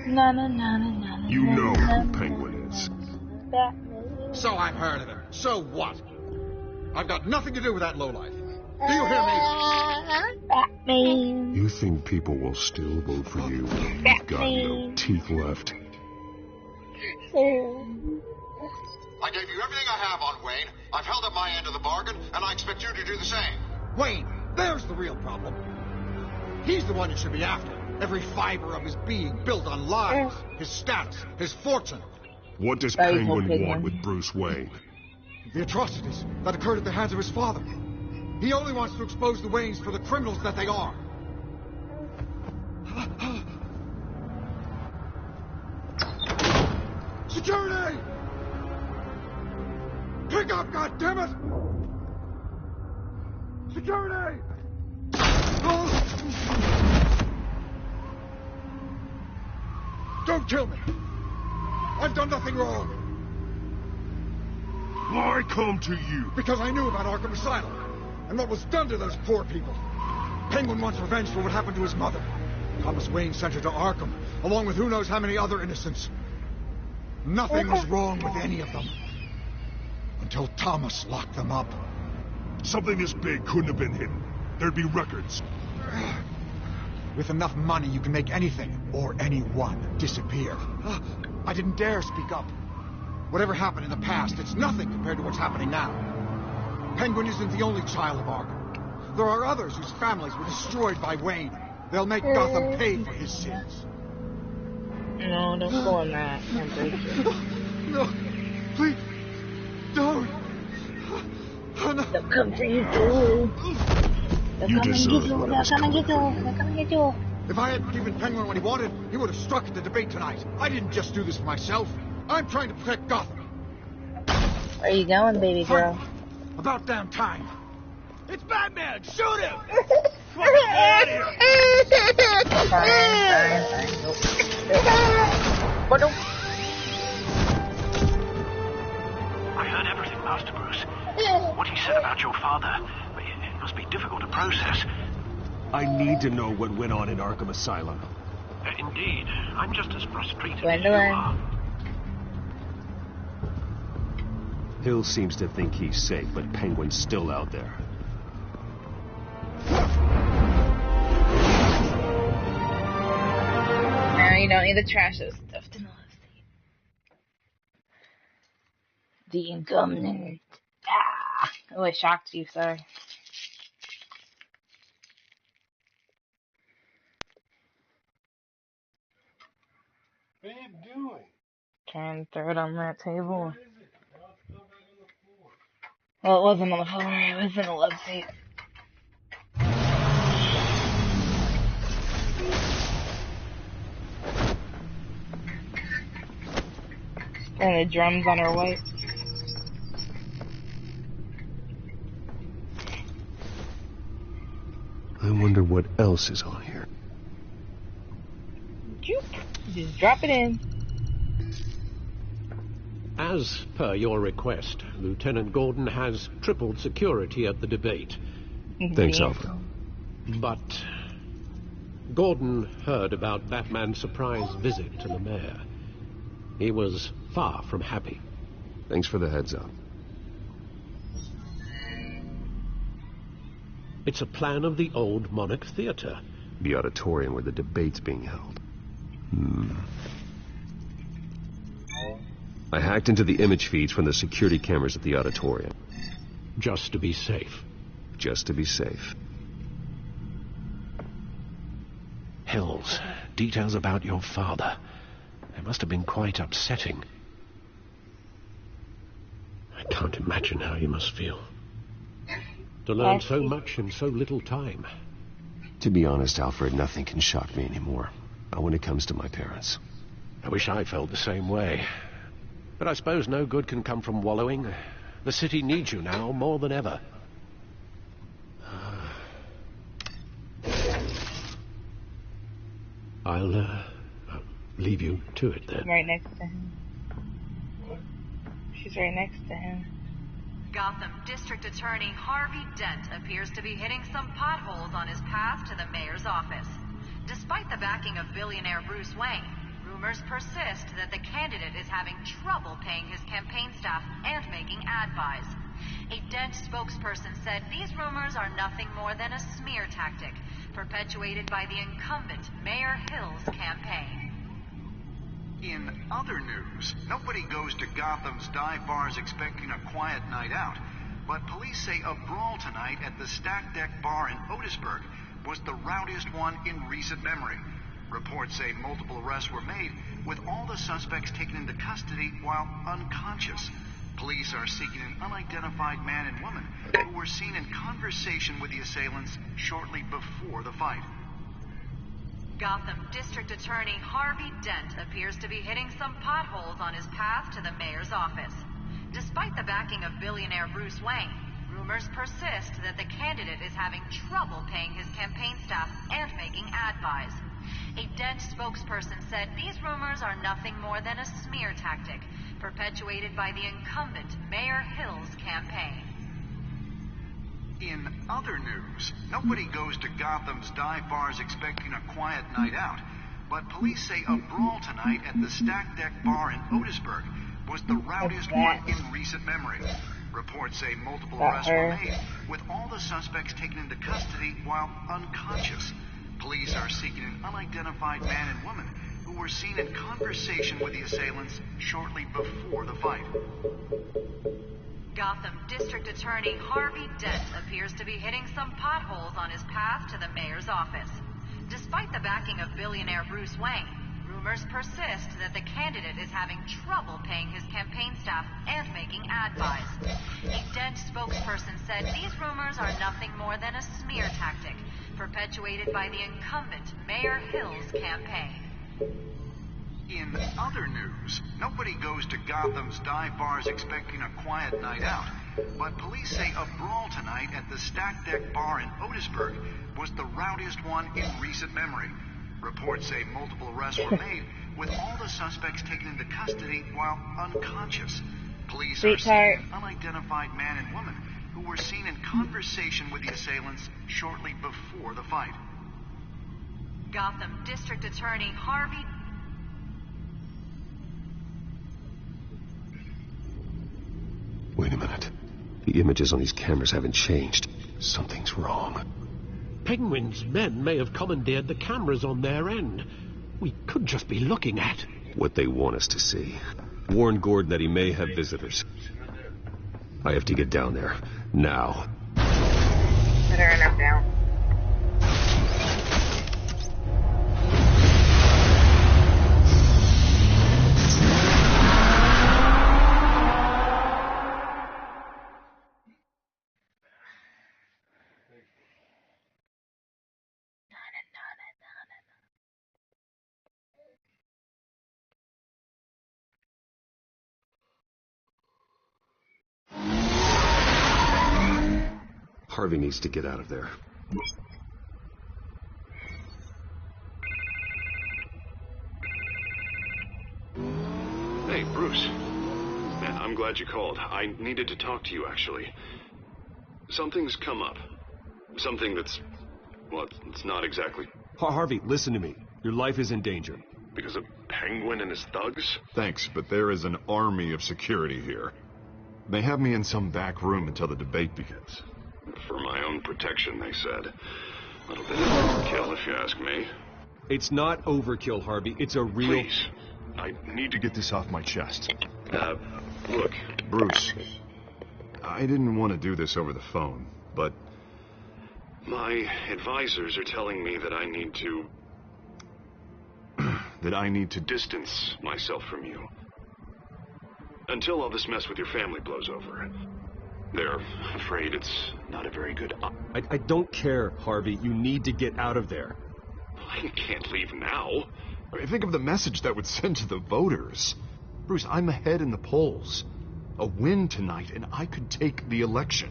No, no, no, no, no. You know who Penguin is. So I've heard of him. So what? I've got nothing to do with that lowlife. Do you hear me? Batman. You think people will still vote for you when you've got no teeth left? I gave you everything I have on Wayne. I've held up my end of the bargain, and I expect you to do the same. Wayne, there's the real problem. He's the one you should be after. Every fiber of his being built on lies, his status, his fortune. What does Penguin want with Bruce Wayne? The atrocities that occurred at the hands of his father. He only wants to expose the Waynes for the criminals that they are. Security! Pick up, goddammit! Security! Don't kill me! I've done nothing wrong! Why come to you? Because I knew about Arkham Asylum, and what was done to those poor people. Penguin wants revenge for what happened to his mother. Thomas Wayne sent her to Arkham, along with who knows how many other innocents. Nothing was wrong with any of them. Until Thomas locked them up. Something this big couldn't have been hidden. There'd be records. With enough money, you can make anything, or anyone, disappear. I didn't dare speak up. Whatever happened in the past, it's nothing compared to what's happening now. Penguin isn't the only child of Arkham. There are others whose families were destroyed by Wayne. They'll make Gotham pay for his sins. No, don't go on that. Can't break it. No, please, don't. Oh, no. They'll come for you too. They'll come and get you. They'll come and get you. They'll come and get you. If I hadn't given Penguin what he wanted, he would have struck at the debate tonight. I didn't just do this for myself. I'm trying to protect Gotham. Where are you going, baby girl? About damn time. It's Batman! Shoot him! Come on, get out of here! Fine. Nope. I heard everything, Master Bruce. What he said about your father, it must be difficult to process. I need to know what went on in Arkham Asylum. Indeed. I'm just as frustrated as you are. Hill seems to think he's safe, but Penguin's still out there. No, you don't need to trash those stuff to know. The incumbent. Ah! Oh, I shocked you, sorry. doing? Trying to throw it on that table. Well, it wasn't on the floor. It was in a love seat. And the drums on her white. I wonder what else is on here. Just drop it in. As per your request, Lieutenant Gordon has tripled security at the debate. Thanks, Alpha. But Gordon heard about Batman's surprise visit to the mayor. He was far from happy. Thanks for the heads up. It's a plan of the old Monarch Theater. The auditorium where the debate's being held. I hacked into the image feeds from the security cameras at the auditorium. Just to be safe. Just to be safe. Hills, details about your father. They must have been quite upsetting. I can't imagine how you must feel. To learn so much in so little time. To be honest, Alfred, nothing can shock me anymore. Not when it comes to my parents. I wish I felt the same way. But I suppose no good can come from wallowing. The city needs you now more than ever. I'll leave you to it then. Right next to him. She's right next to him. Gotham District Attorney Harvey Dent appears to be hitting some potholes on his path to the mayor's office. Despite the backing of billionaire Bruce Wayne, rumors persist that the candidate is having trouble paying his campaign staff and making ad buys. A Dent spokesperson said these rumors are nothing more than a smear tactic perpetuated by the incumbent Mayor Hill's campaign. In other news, nobody goes to Gotham's dive bars expecting a quiet night out, but police say a brawl tonight at the Stack Deck Bar in Otisburg was the rowdiest one in recent memory. Reports say multiple arrests were made, with all the suspects taken into custody while unconscious. Police are seeking an unidentified man and woman who were seen in conversation with the assailants shortly before the fight. Gotham District Attorney Harvey Dent appears to be hitting some potholes on his path to the mayor's office. Despite the backing of billionaire Bruce Wayne, rumors persist that the candidate is having trouble paying his campaign staff and making ad buys. A Dent spokesperson said these rumors are nothing more than a smear tactic perpetuated by the incumbent Mayor Hill's campaign. In other news, nobody goes to Gotham's dive bars expecting a quiet night out, but police say a brawl tonight at the Stack Deck Bar in Otisburg was the rowdiest one in recent memory. Reports say multiple arrests were made, with all the suspects taken into custody while unconscious. Police are seeking an unidentified man and woman who were seen in conversation with the assailants shortly before the fight. Gotham District Attorney Harvey Dent appears to be hitting some potholes on his path to the mayor's office. Despite the backing of billionaire Bruce Wayne, rumors persist that the candidate is having trouble paying his campaign staff and making ad buys. A Dent spokesperson said these rumors are nothing more than a smear tactic perpetuated by the incumbent Mayor Hill's campaign. In other news, nobody goes to Gotham's dive bars expecting a quiet night out, but police say a brawl tonight at the Stack Deck Bar in Otisburg was the rowdiest one in recent memory. Reports say multiple arrests were made, with all the suspects taken into custody while unconscious. Police are seeking an unidentified man and woman who were seen in conversation with the assailants shortly before the fight. Gotham District Attorney Harvey... Wait a minute. The images on these cameras haven't changed. Something's wrong. Penguin's men may have commandeered the cameras on their end. We could just be looking at what they want us to see. Warn Gordon that he may have visitors. I have to get down there. Now. Better end up down. Harvey needs to get out of there. Hey, Bruce. Man, I'm glad you called. I needed to talk to you, actually. Something's come up. Something that's... well, it's not exactly... Harvey, listen to me. Your life is in danger. Because of Penguin and his thugs? Thanks, but there is an army of security here. They have me in some back room until the debate begins. For my own protection, they said. A little bit of overkill, if you ask me. It's not overkill, Harvey. It's a real... Please. I need to get this off my chest. Look, Bruce. I didn't want to do this over the phone, but... my advisors are telling me that I need to... that I need to distance myself from you. Until all this mess with your family blows over. They're afraid it's not a very good... I don't care, Harvey. You need to get out of there. I can't leave now. I mean, think of the message that would send to the voters. Bruce, I'm ahead in the polls. A win tonight, and I could take the election.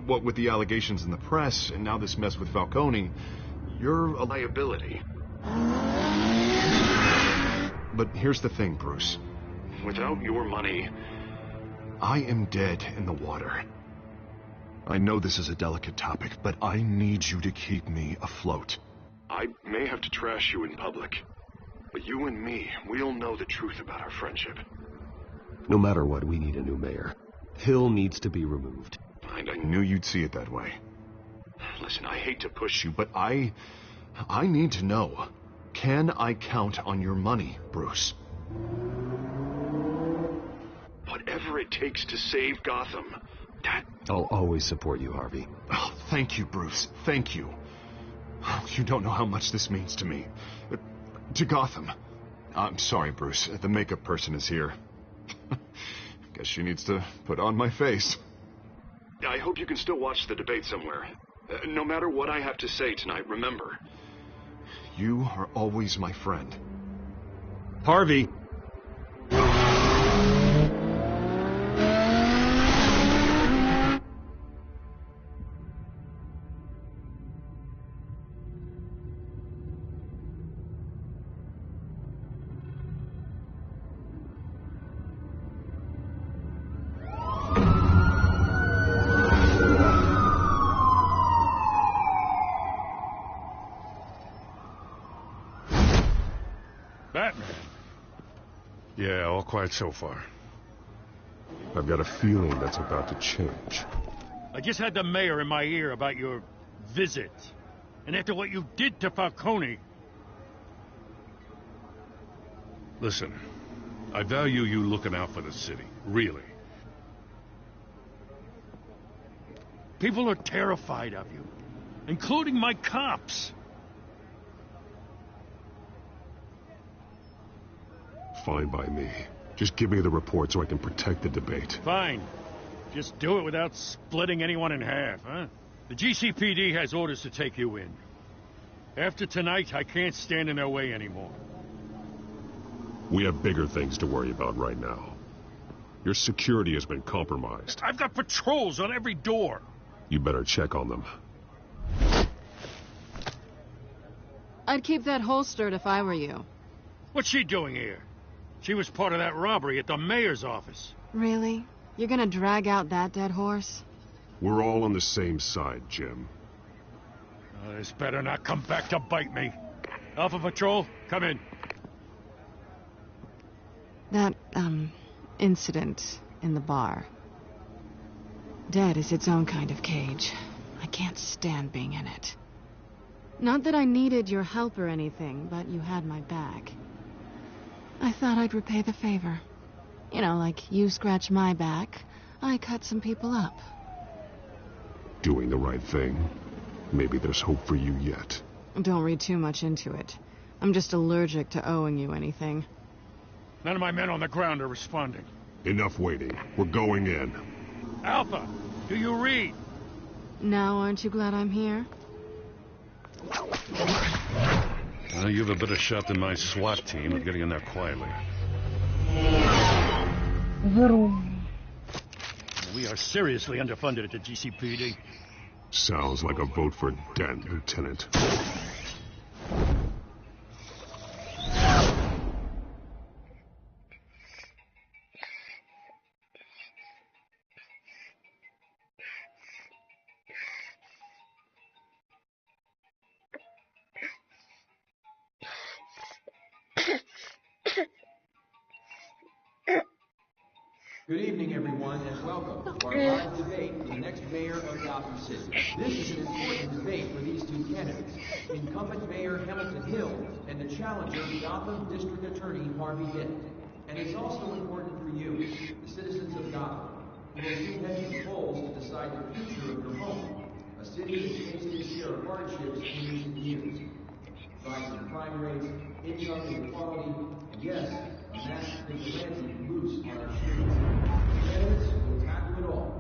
What with the allegations in the press, and now this mess with Falcone, you're a liability. But here's the thing, Bruce. Without your money, I am dead in the water. I know this is a delicate topic, but I need you to keep me afloat. I may have to trash you in public, but you and me, we'll know the truth about our friendship. No matter what, we need a new mayor. Hill needs to be removed. And I knew you'd see it that way. Listen, I hate to push you, but I need to know. Can I count on your money, Bruce? Whatever it takes to save Gotham. I'll always support you, Harvey. Oh, thank you, Bruce. Thank you. You don't know how much this means to me. To Gotham. I'm sorry, Bruce. The makeup person is here. Guess she needs to put on my face. I hope you can still watch the debate somewhere. No matter what I have to say tonight, remember, you are always my friend. Harvey! Batman? Yeah, all quiet so far. I've got a feeling that's about to change. I just had the mayor in my ear about your visit. And after what you did to Falcone... Listen, I value you looking out for the city. Really. People are terrified of you. Including my cops. Fine by me. Just give me the report so I can protect the debate. Fine. Just do it without splitting anyone in half, huh? The GCPD has orders to take you in. After tonight, I can't stand in their way anymore. We have bigger things to worry about right now. Your security has been compromised. I've got patrols on every door. You better check on them. I'd keep that holstered if I were you. What's she doing here? She was part of that robbery at the mayor's office. Really? You're gonna drag out that dead horse? We're all on the same side, Jim. This better not come back to bite me. Alpha Patrol, come in. That, incident in the bar. Dead is its own kind of cage. I can't stand being in it. Not that I needed your help or anything, but you had my back. I thought I'd repay the favor. You know, like you scratch my back, I cut some people up. Doing the right thing. Maybe there's hope for you yet. Don't read too much into it. I'm just allergic to owing you anything. None of my men on the ground are responding. Enough waiting. We're going in. Alpha, do you read? Now aren't you glad I'm here? Well, you have a better shot than my SWAT team of getting in there quietly. We are seriously underfunded at the GCPD. Sounds like a vote for Dent, Lieutenant. Good evening, everyone, and welcome to our live debate for the next mayor of Gotham City. This is an important debate for these two candidates, incumbent Mayor Hamilton Hill and the challenger, Gotham District Attorney Harvey Dent. And it's also important for you, the citizens of Gotham, who will soon head to the polls to decide the future of your home, a city that's faced its share of hardships in recent years. Rising crime rates, income inequality, and yes, a mass vigilante loose on our streets. Candidates will tackle it all.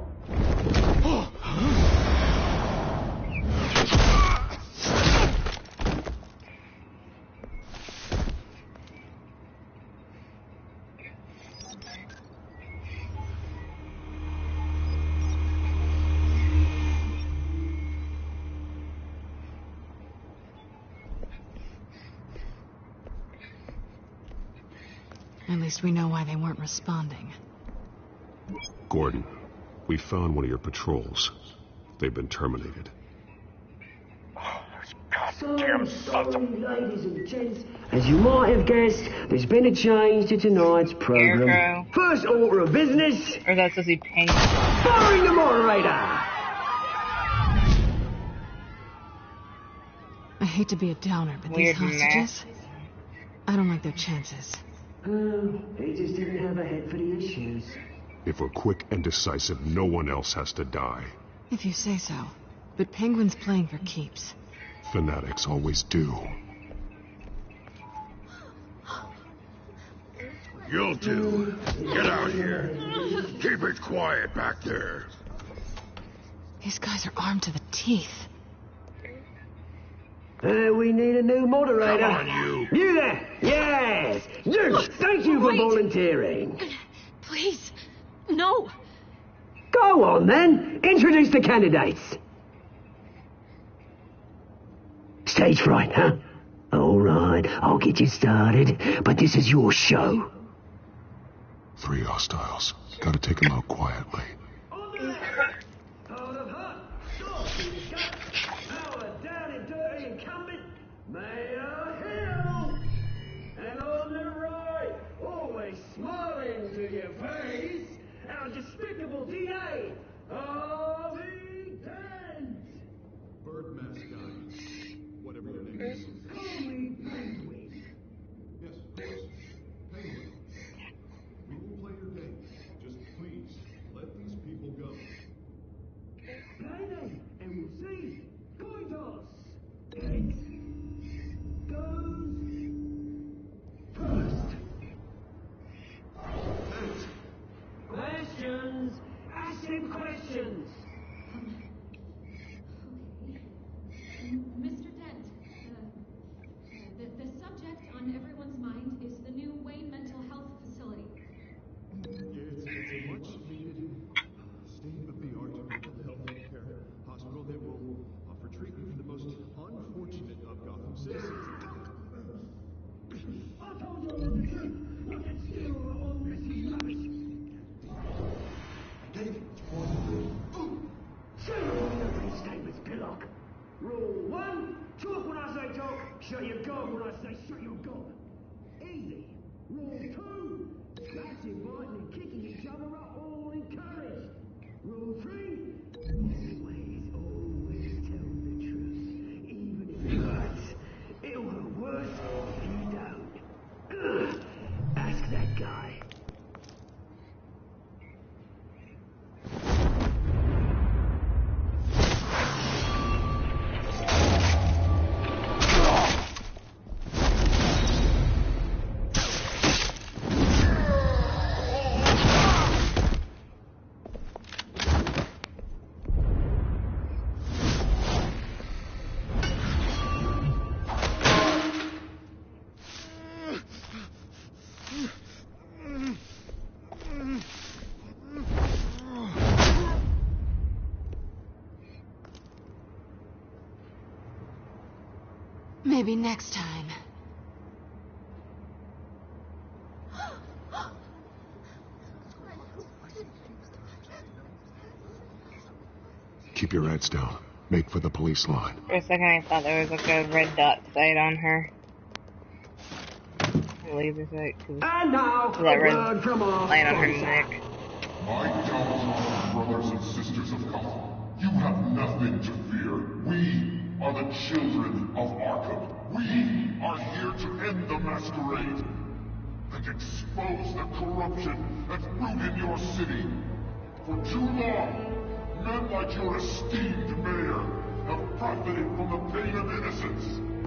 At least we know why they weren't responding. Gordon, we found one of your patrols. They've been terminated. Sorry, ladies and gents. As you might have guessed, there's been a change to tonight's program. First order of business. Or that's supposed to be Penguin. Firing the moderator! I hate to be a downer, but Weird these hostages, I don't like their chances. He just didn't have a head for the issues. If we're quick and decisive, no one else has to die. If you say so. But Penguin's playing for keeps. Fanatics always do. You'll do. Get out here. Keep it quiet back there. These guys are armed to the teeth. We need a new moderator. Come on, you. You there? Yes. You. Thank you for volunteering. Please. No. Go on, then. Introduce the candidates. Stage fright, huh? All right, I'll get you started, but this is your show. 3 hostiles. Gotta take them out quietly. Mayor Hill! And on the right, always smiling to your face, our despicable DA, Harvey Dent! Bird mascot. Whatever your name is. Call me Penguin. Yes, of course. Penguin. We will play your game. Just please, let these people go. Play them, and we'll see. Coin toss. Heads. Goes first. Questions. Ask him questions. Mr. Dent, the subject on everyone's mind is the new Wayne Mental Health Facility. It's a much-needed state-of-the-art mental health care hospital that will offer treatment for the most unfortunate of Gotham citizens. I told you all the truth. Look at still all this is rubbish. David, what's wrong? Say all your free statements, Pillock. Rule 1, talk when I say talk, shut your gob when I say shut your gob. Easy. Rule 2, scratching, biting and kicking each other are all encouraged. Rule 3, always tell the truth. Even if it hurts, it'll hurt worse if you don't. Ask that guy. Maybe next time. Keep your heads down. Make for the police line. For a second I thought there was like a red dot sight on her. A laser sight. And now, that red word from our light on her sponsor. neck. My Telltale brothers and sisters of Gotham, you have nothing to fear. We are the children of Arkham. We are here to end the masquerade and expose the corruption that's rooted your city. For too long, men like your esteemed mayor have profited from the pain of innocence.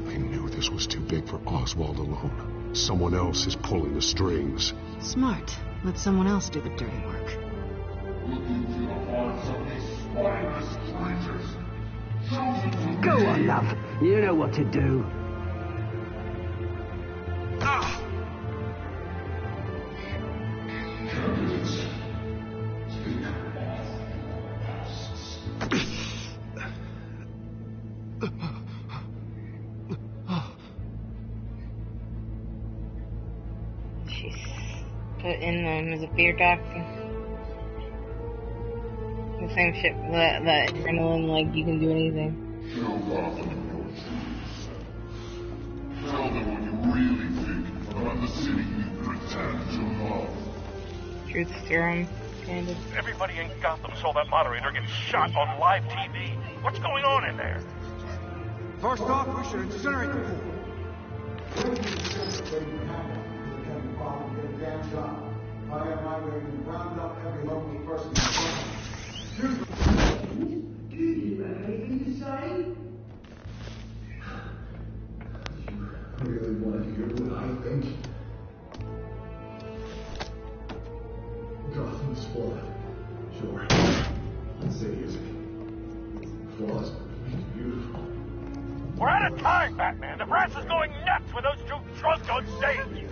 I knew this was too big for Oswald alone. Someone else is pulling the strings. Smart. Let someone else do the dirty work. Look into the hearts of these spineless creatures. Chosen to Go on, love. You know what to do. Candidates, take off your masks. She's put in them as a fear toxin. The same shit, the adrenaline, like you can do anything. Show Gotham your truth. Tell them what you really think about the city you pretend to love. Truth serum, kind of. Everybody in Gotham saw that moderator get shot on live TV. What's going on in there? First off, we should incinerate the pool. I am going to round up every lonely person. Do you have anything to say? I really want to hear what I think. Gotham's flawed. Sure. The city is flaws, but it's beautiful. We're out of time, Batman. The press is going nuts with those two drunks on stage.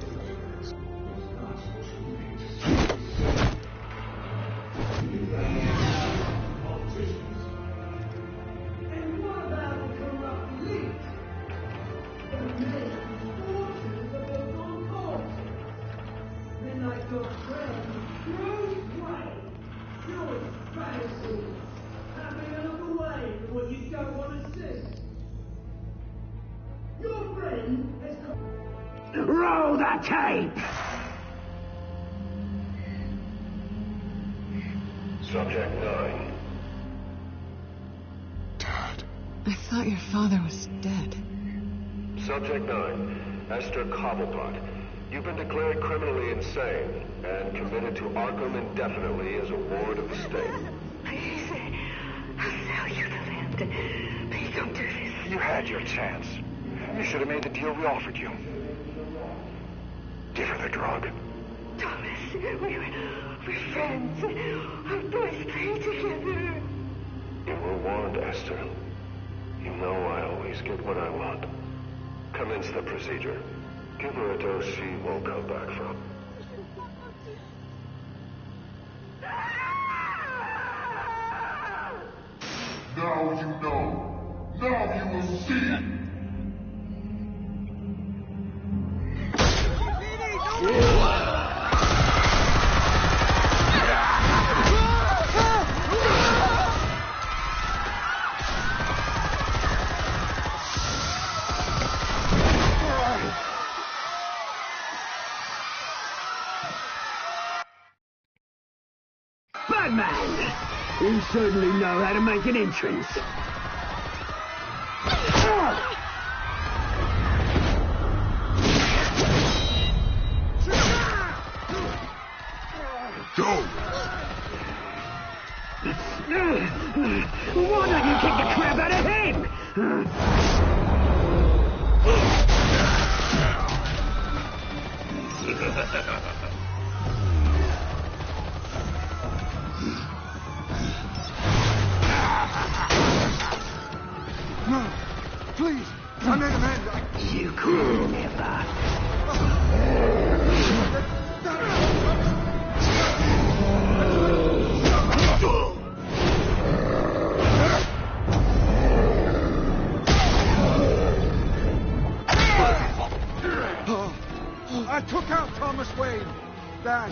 And what about the corrupt elite? The men forces of the Concord. Men like your friend, Bruce Wayne. You're embarrassing. Having a look away from what you don't want to see. Your friend has come. Roll the tape! Subject 9. I thought your father was dead. Subject 9. Esther Cobblepot. You've been declared criminally insane and committed to Arkham indefinitely as a ward of the state. Please, I'll sell you the land. Please don't do this. You had your chance. You should have made the deal we offered you. Give her the drug. Thomas, we're friends. Our boys play together. You were warned, Esther. You know I always get what I want. Commence the procedure. Give her a dose she won't come back from. Now you know. Now you will see. Batman! You certainly know how to make an entrance. Go! Why don't you kick the crap out of him? No, please, I made amends. You could never. I took out Thomas Wayne. That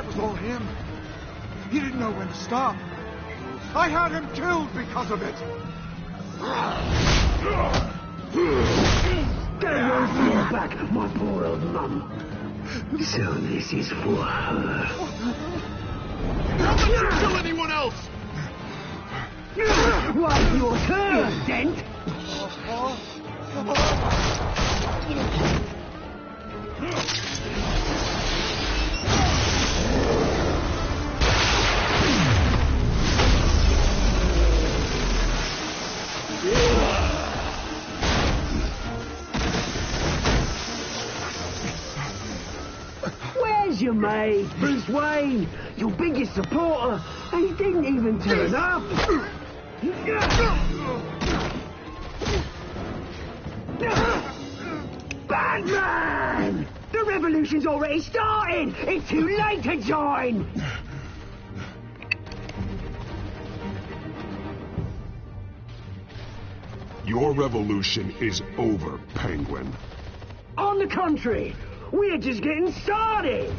was all him. He didn't know when to stop. I had him killed because of it. They won't bring back my poor old mum. So this is for her. Don't let you kill anyone else! Why, your turn, Dent! Where's your mate, Bruce Wayne? Your biggest supporter, and he didn't even turn up. Batman! The revolution's already started! It's too late to join! Your revolution is over, Penguin. On the contrary, we're just getting started!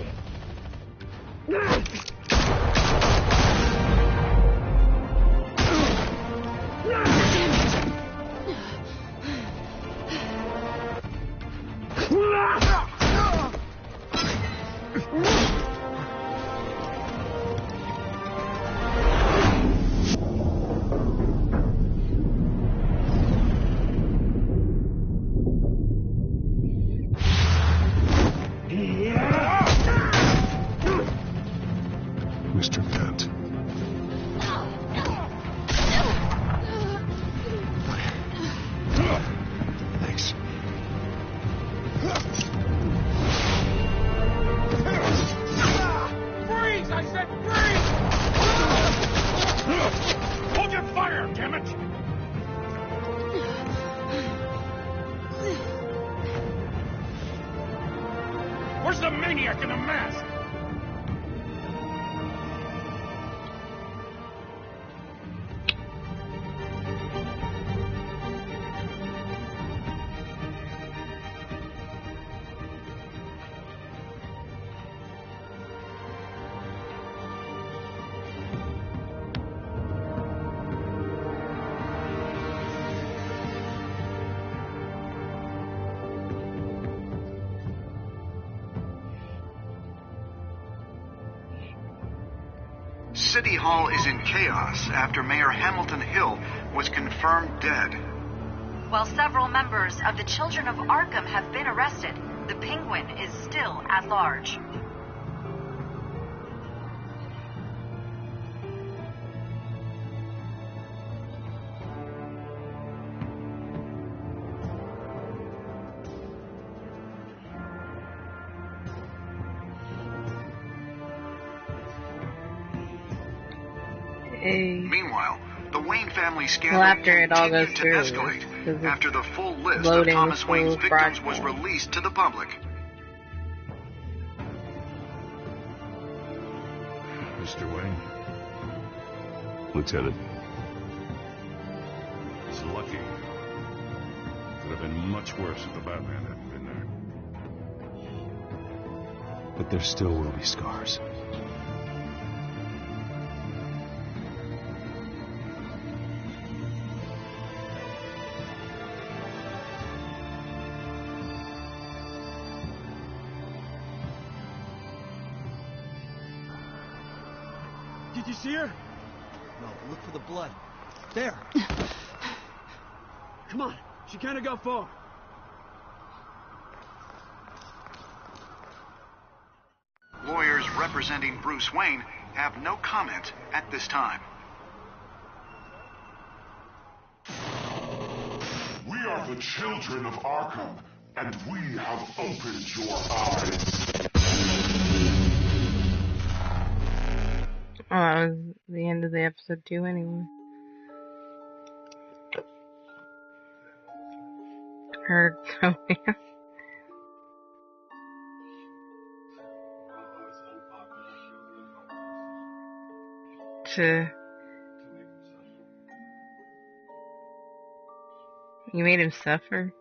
Mr. Dent. Thanks. Freeze! I said freeze! Hold your fire, damn it! Where's the maniac in the mask? City Hall is in chaos after Mayor Hamilton Hill was confirmed dead. While several members of the Children of Arkham have been arrested, the Penguin is still at large. Meanwhile, the Wayne family scandal after it all goes continued to through, escalate after the full list of loading Thomas Wayne's full victims was broadcast. released to the public. Mr. Wayne. Lieutenant. He's lucky. Could have been much worse if the Batman hadn't been there. But there still will be scars. Did you see her? No, look for the blood. There. Come on, she can't have got far. Lawyers representing Bruce Wayne have no comment at this time. We are the children of Arkham, and we have opened your eyes. Oh, that was the end of the episode 2 anyway. Her coming. You made him suffer?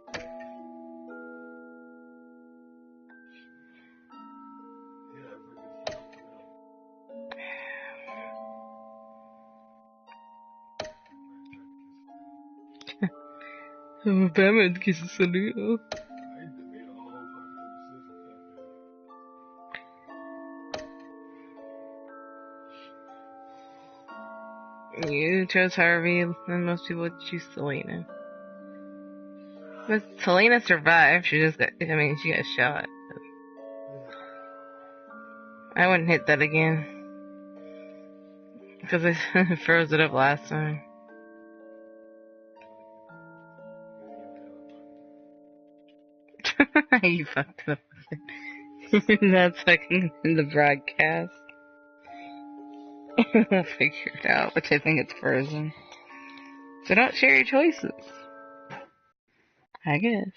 Batman kisses Selena. You chose Harvey, and most people would choose Selena. But Selena survived. She just got, she got shot. I wouldn't hit that again. Because I froze it up last time. You fucked it up. That's fucking in the broadcast. We'll figure it out, which I think it's frozen. So don't share your choices. I guess.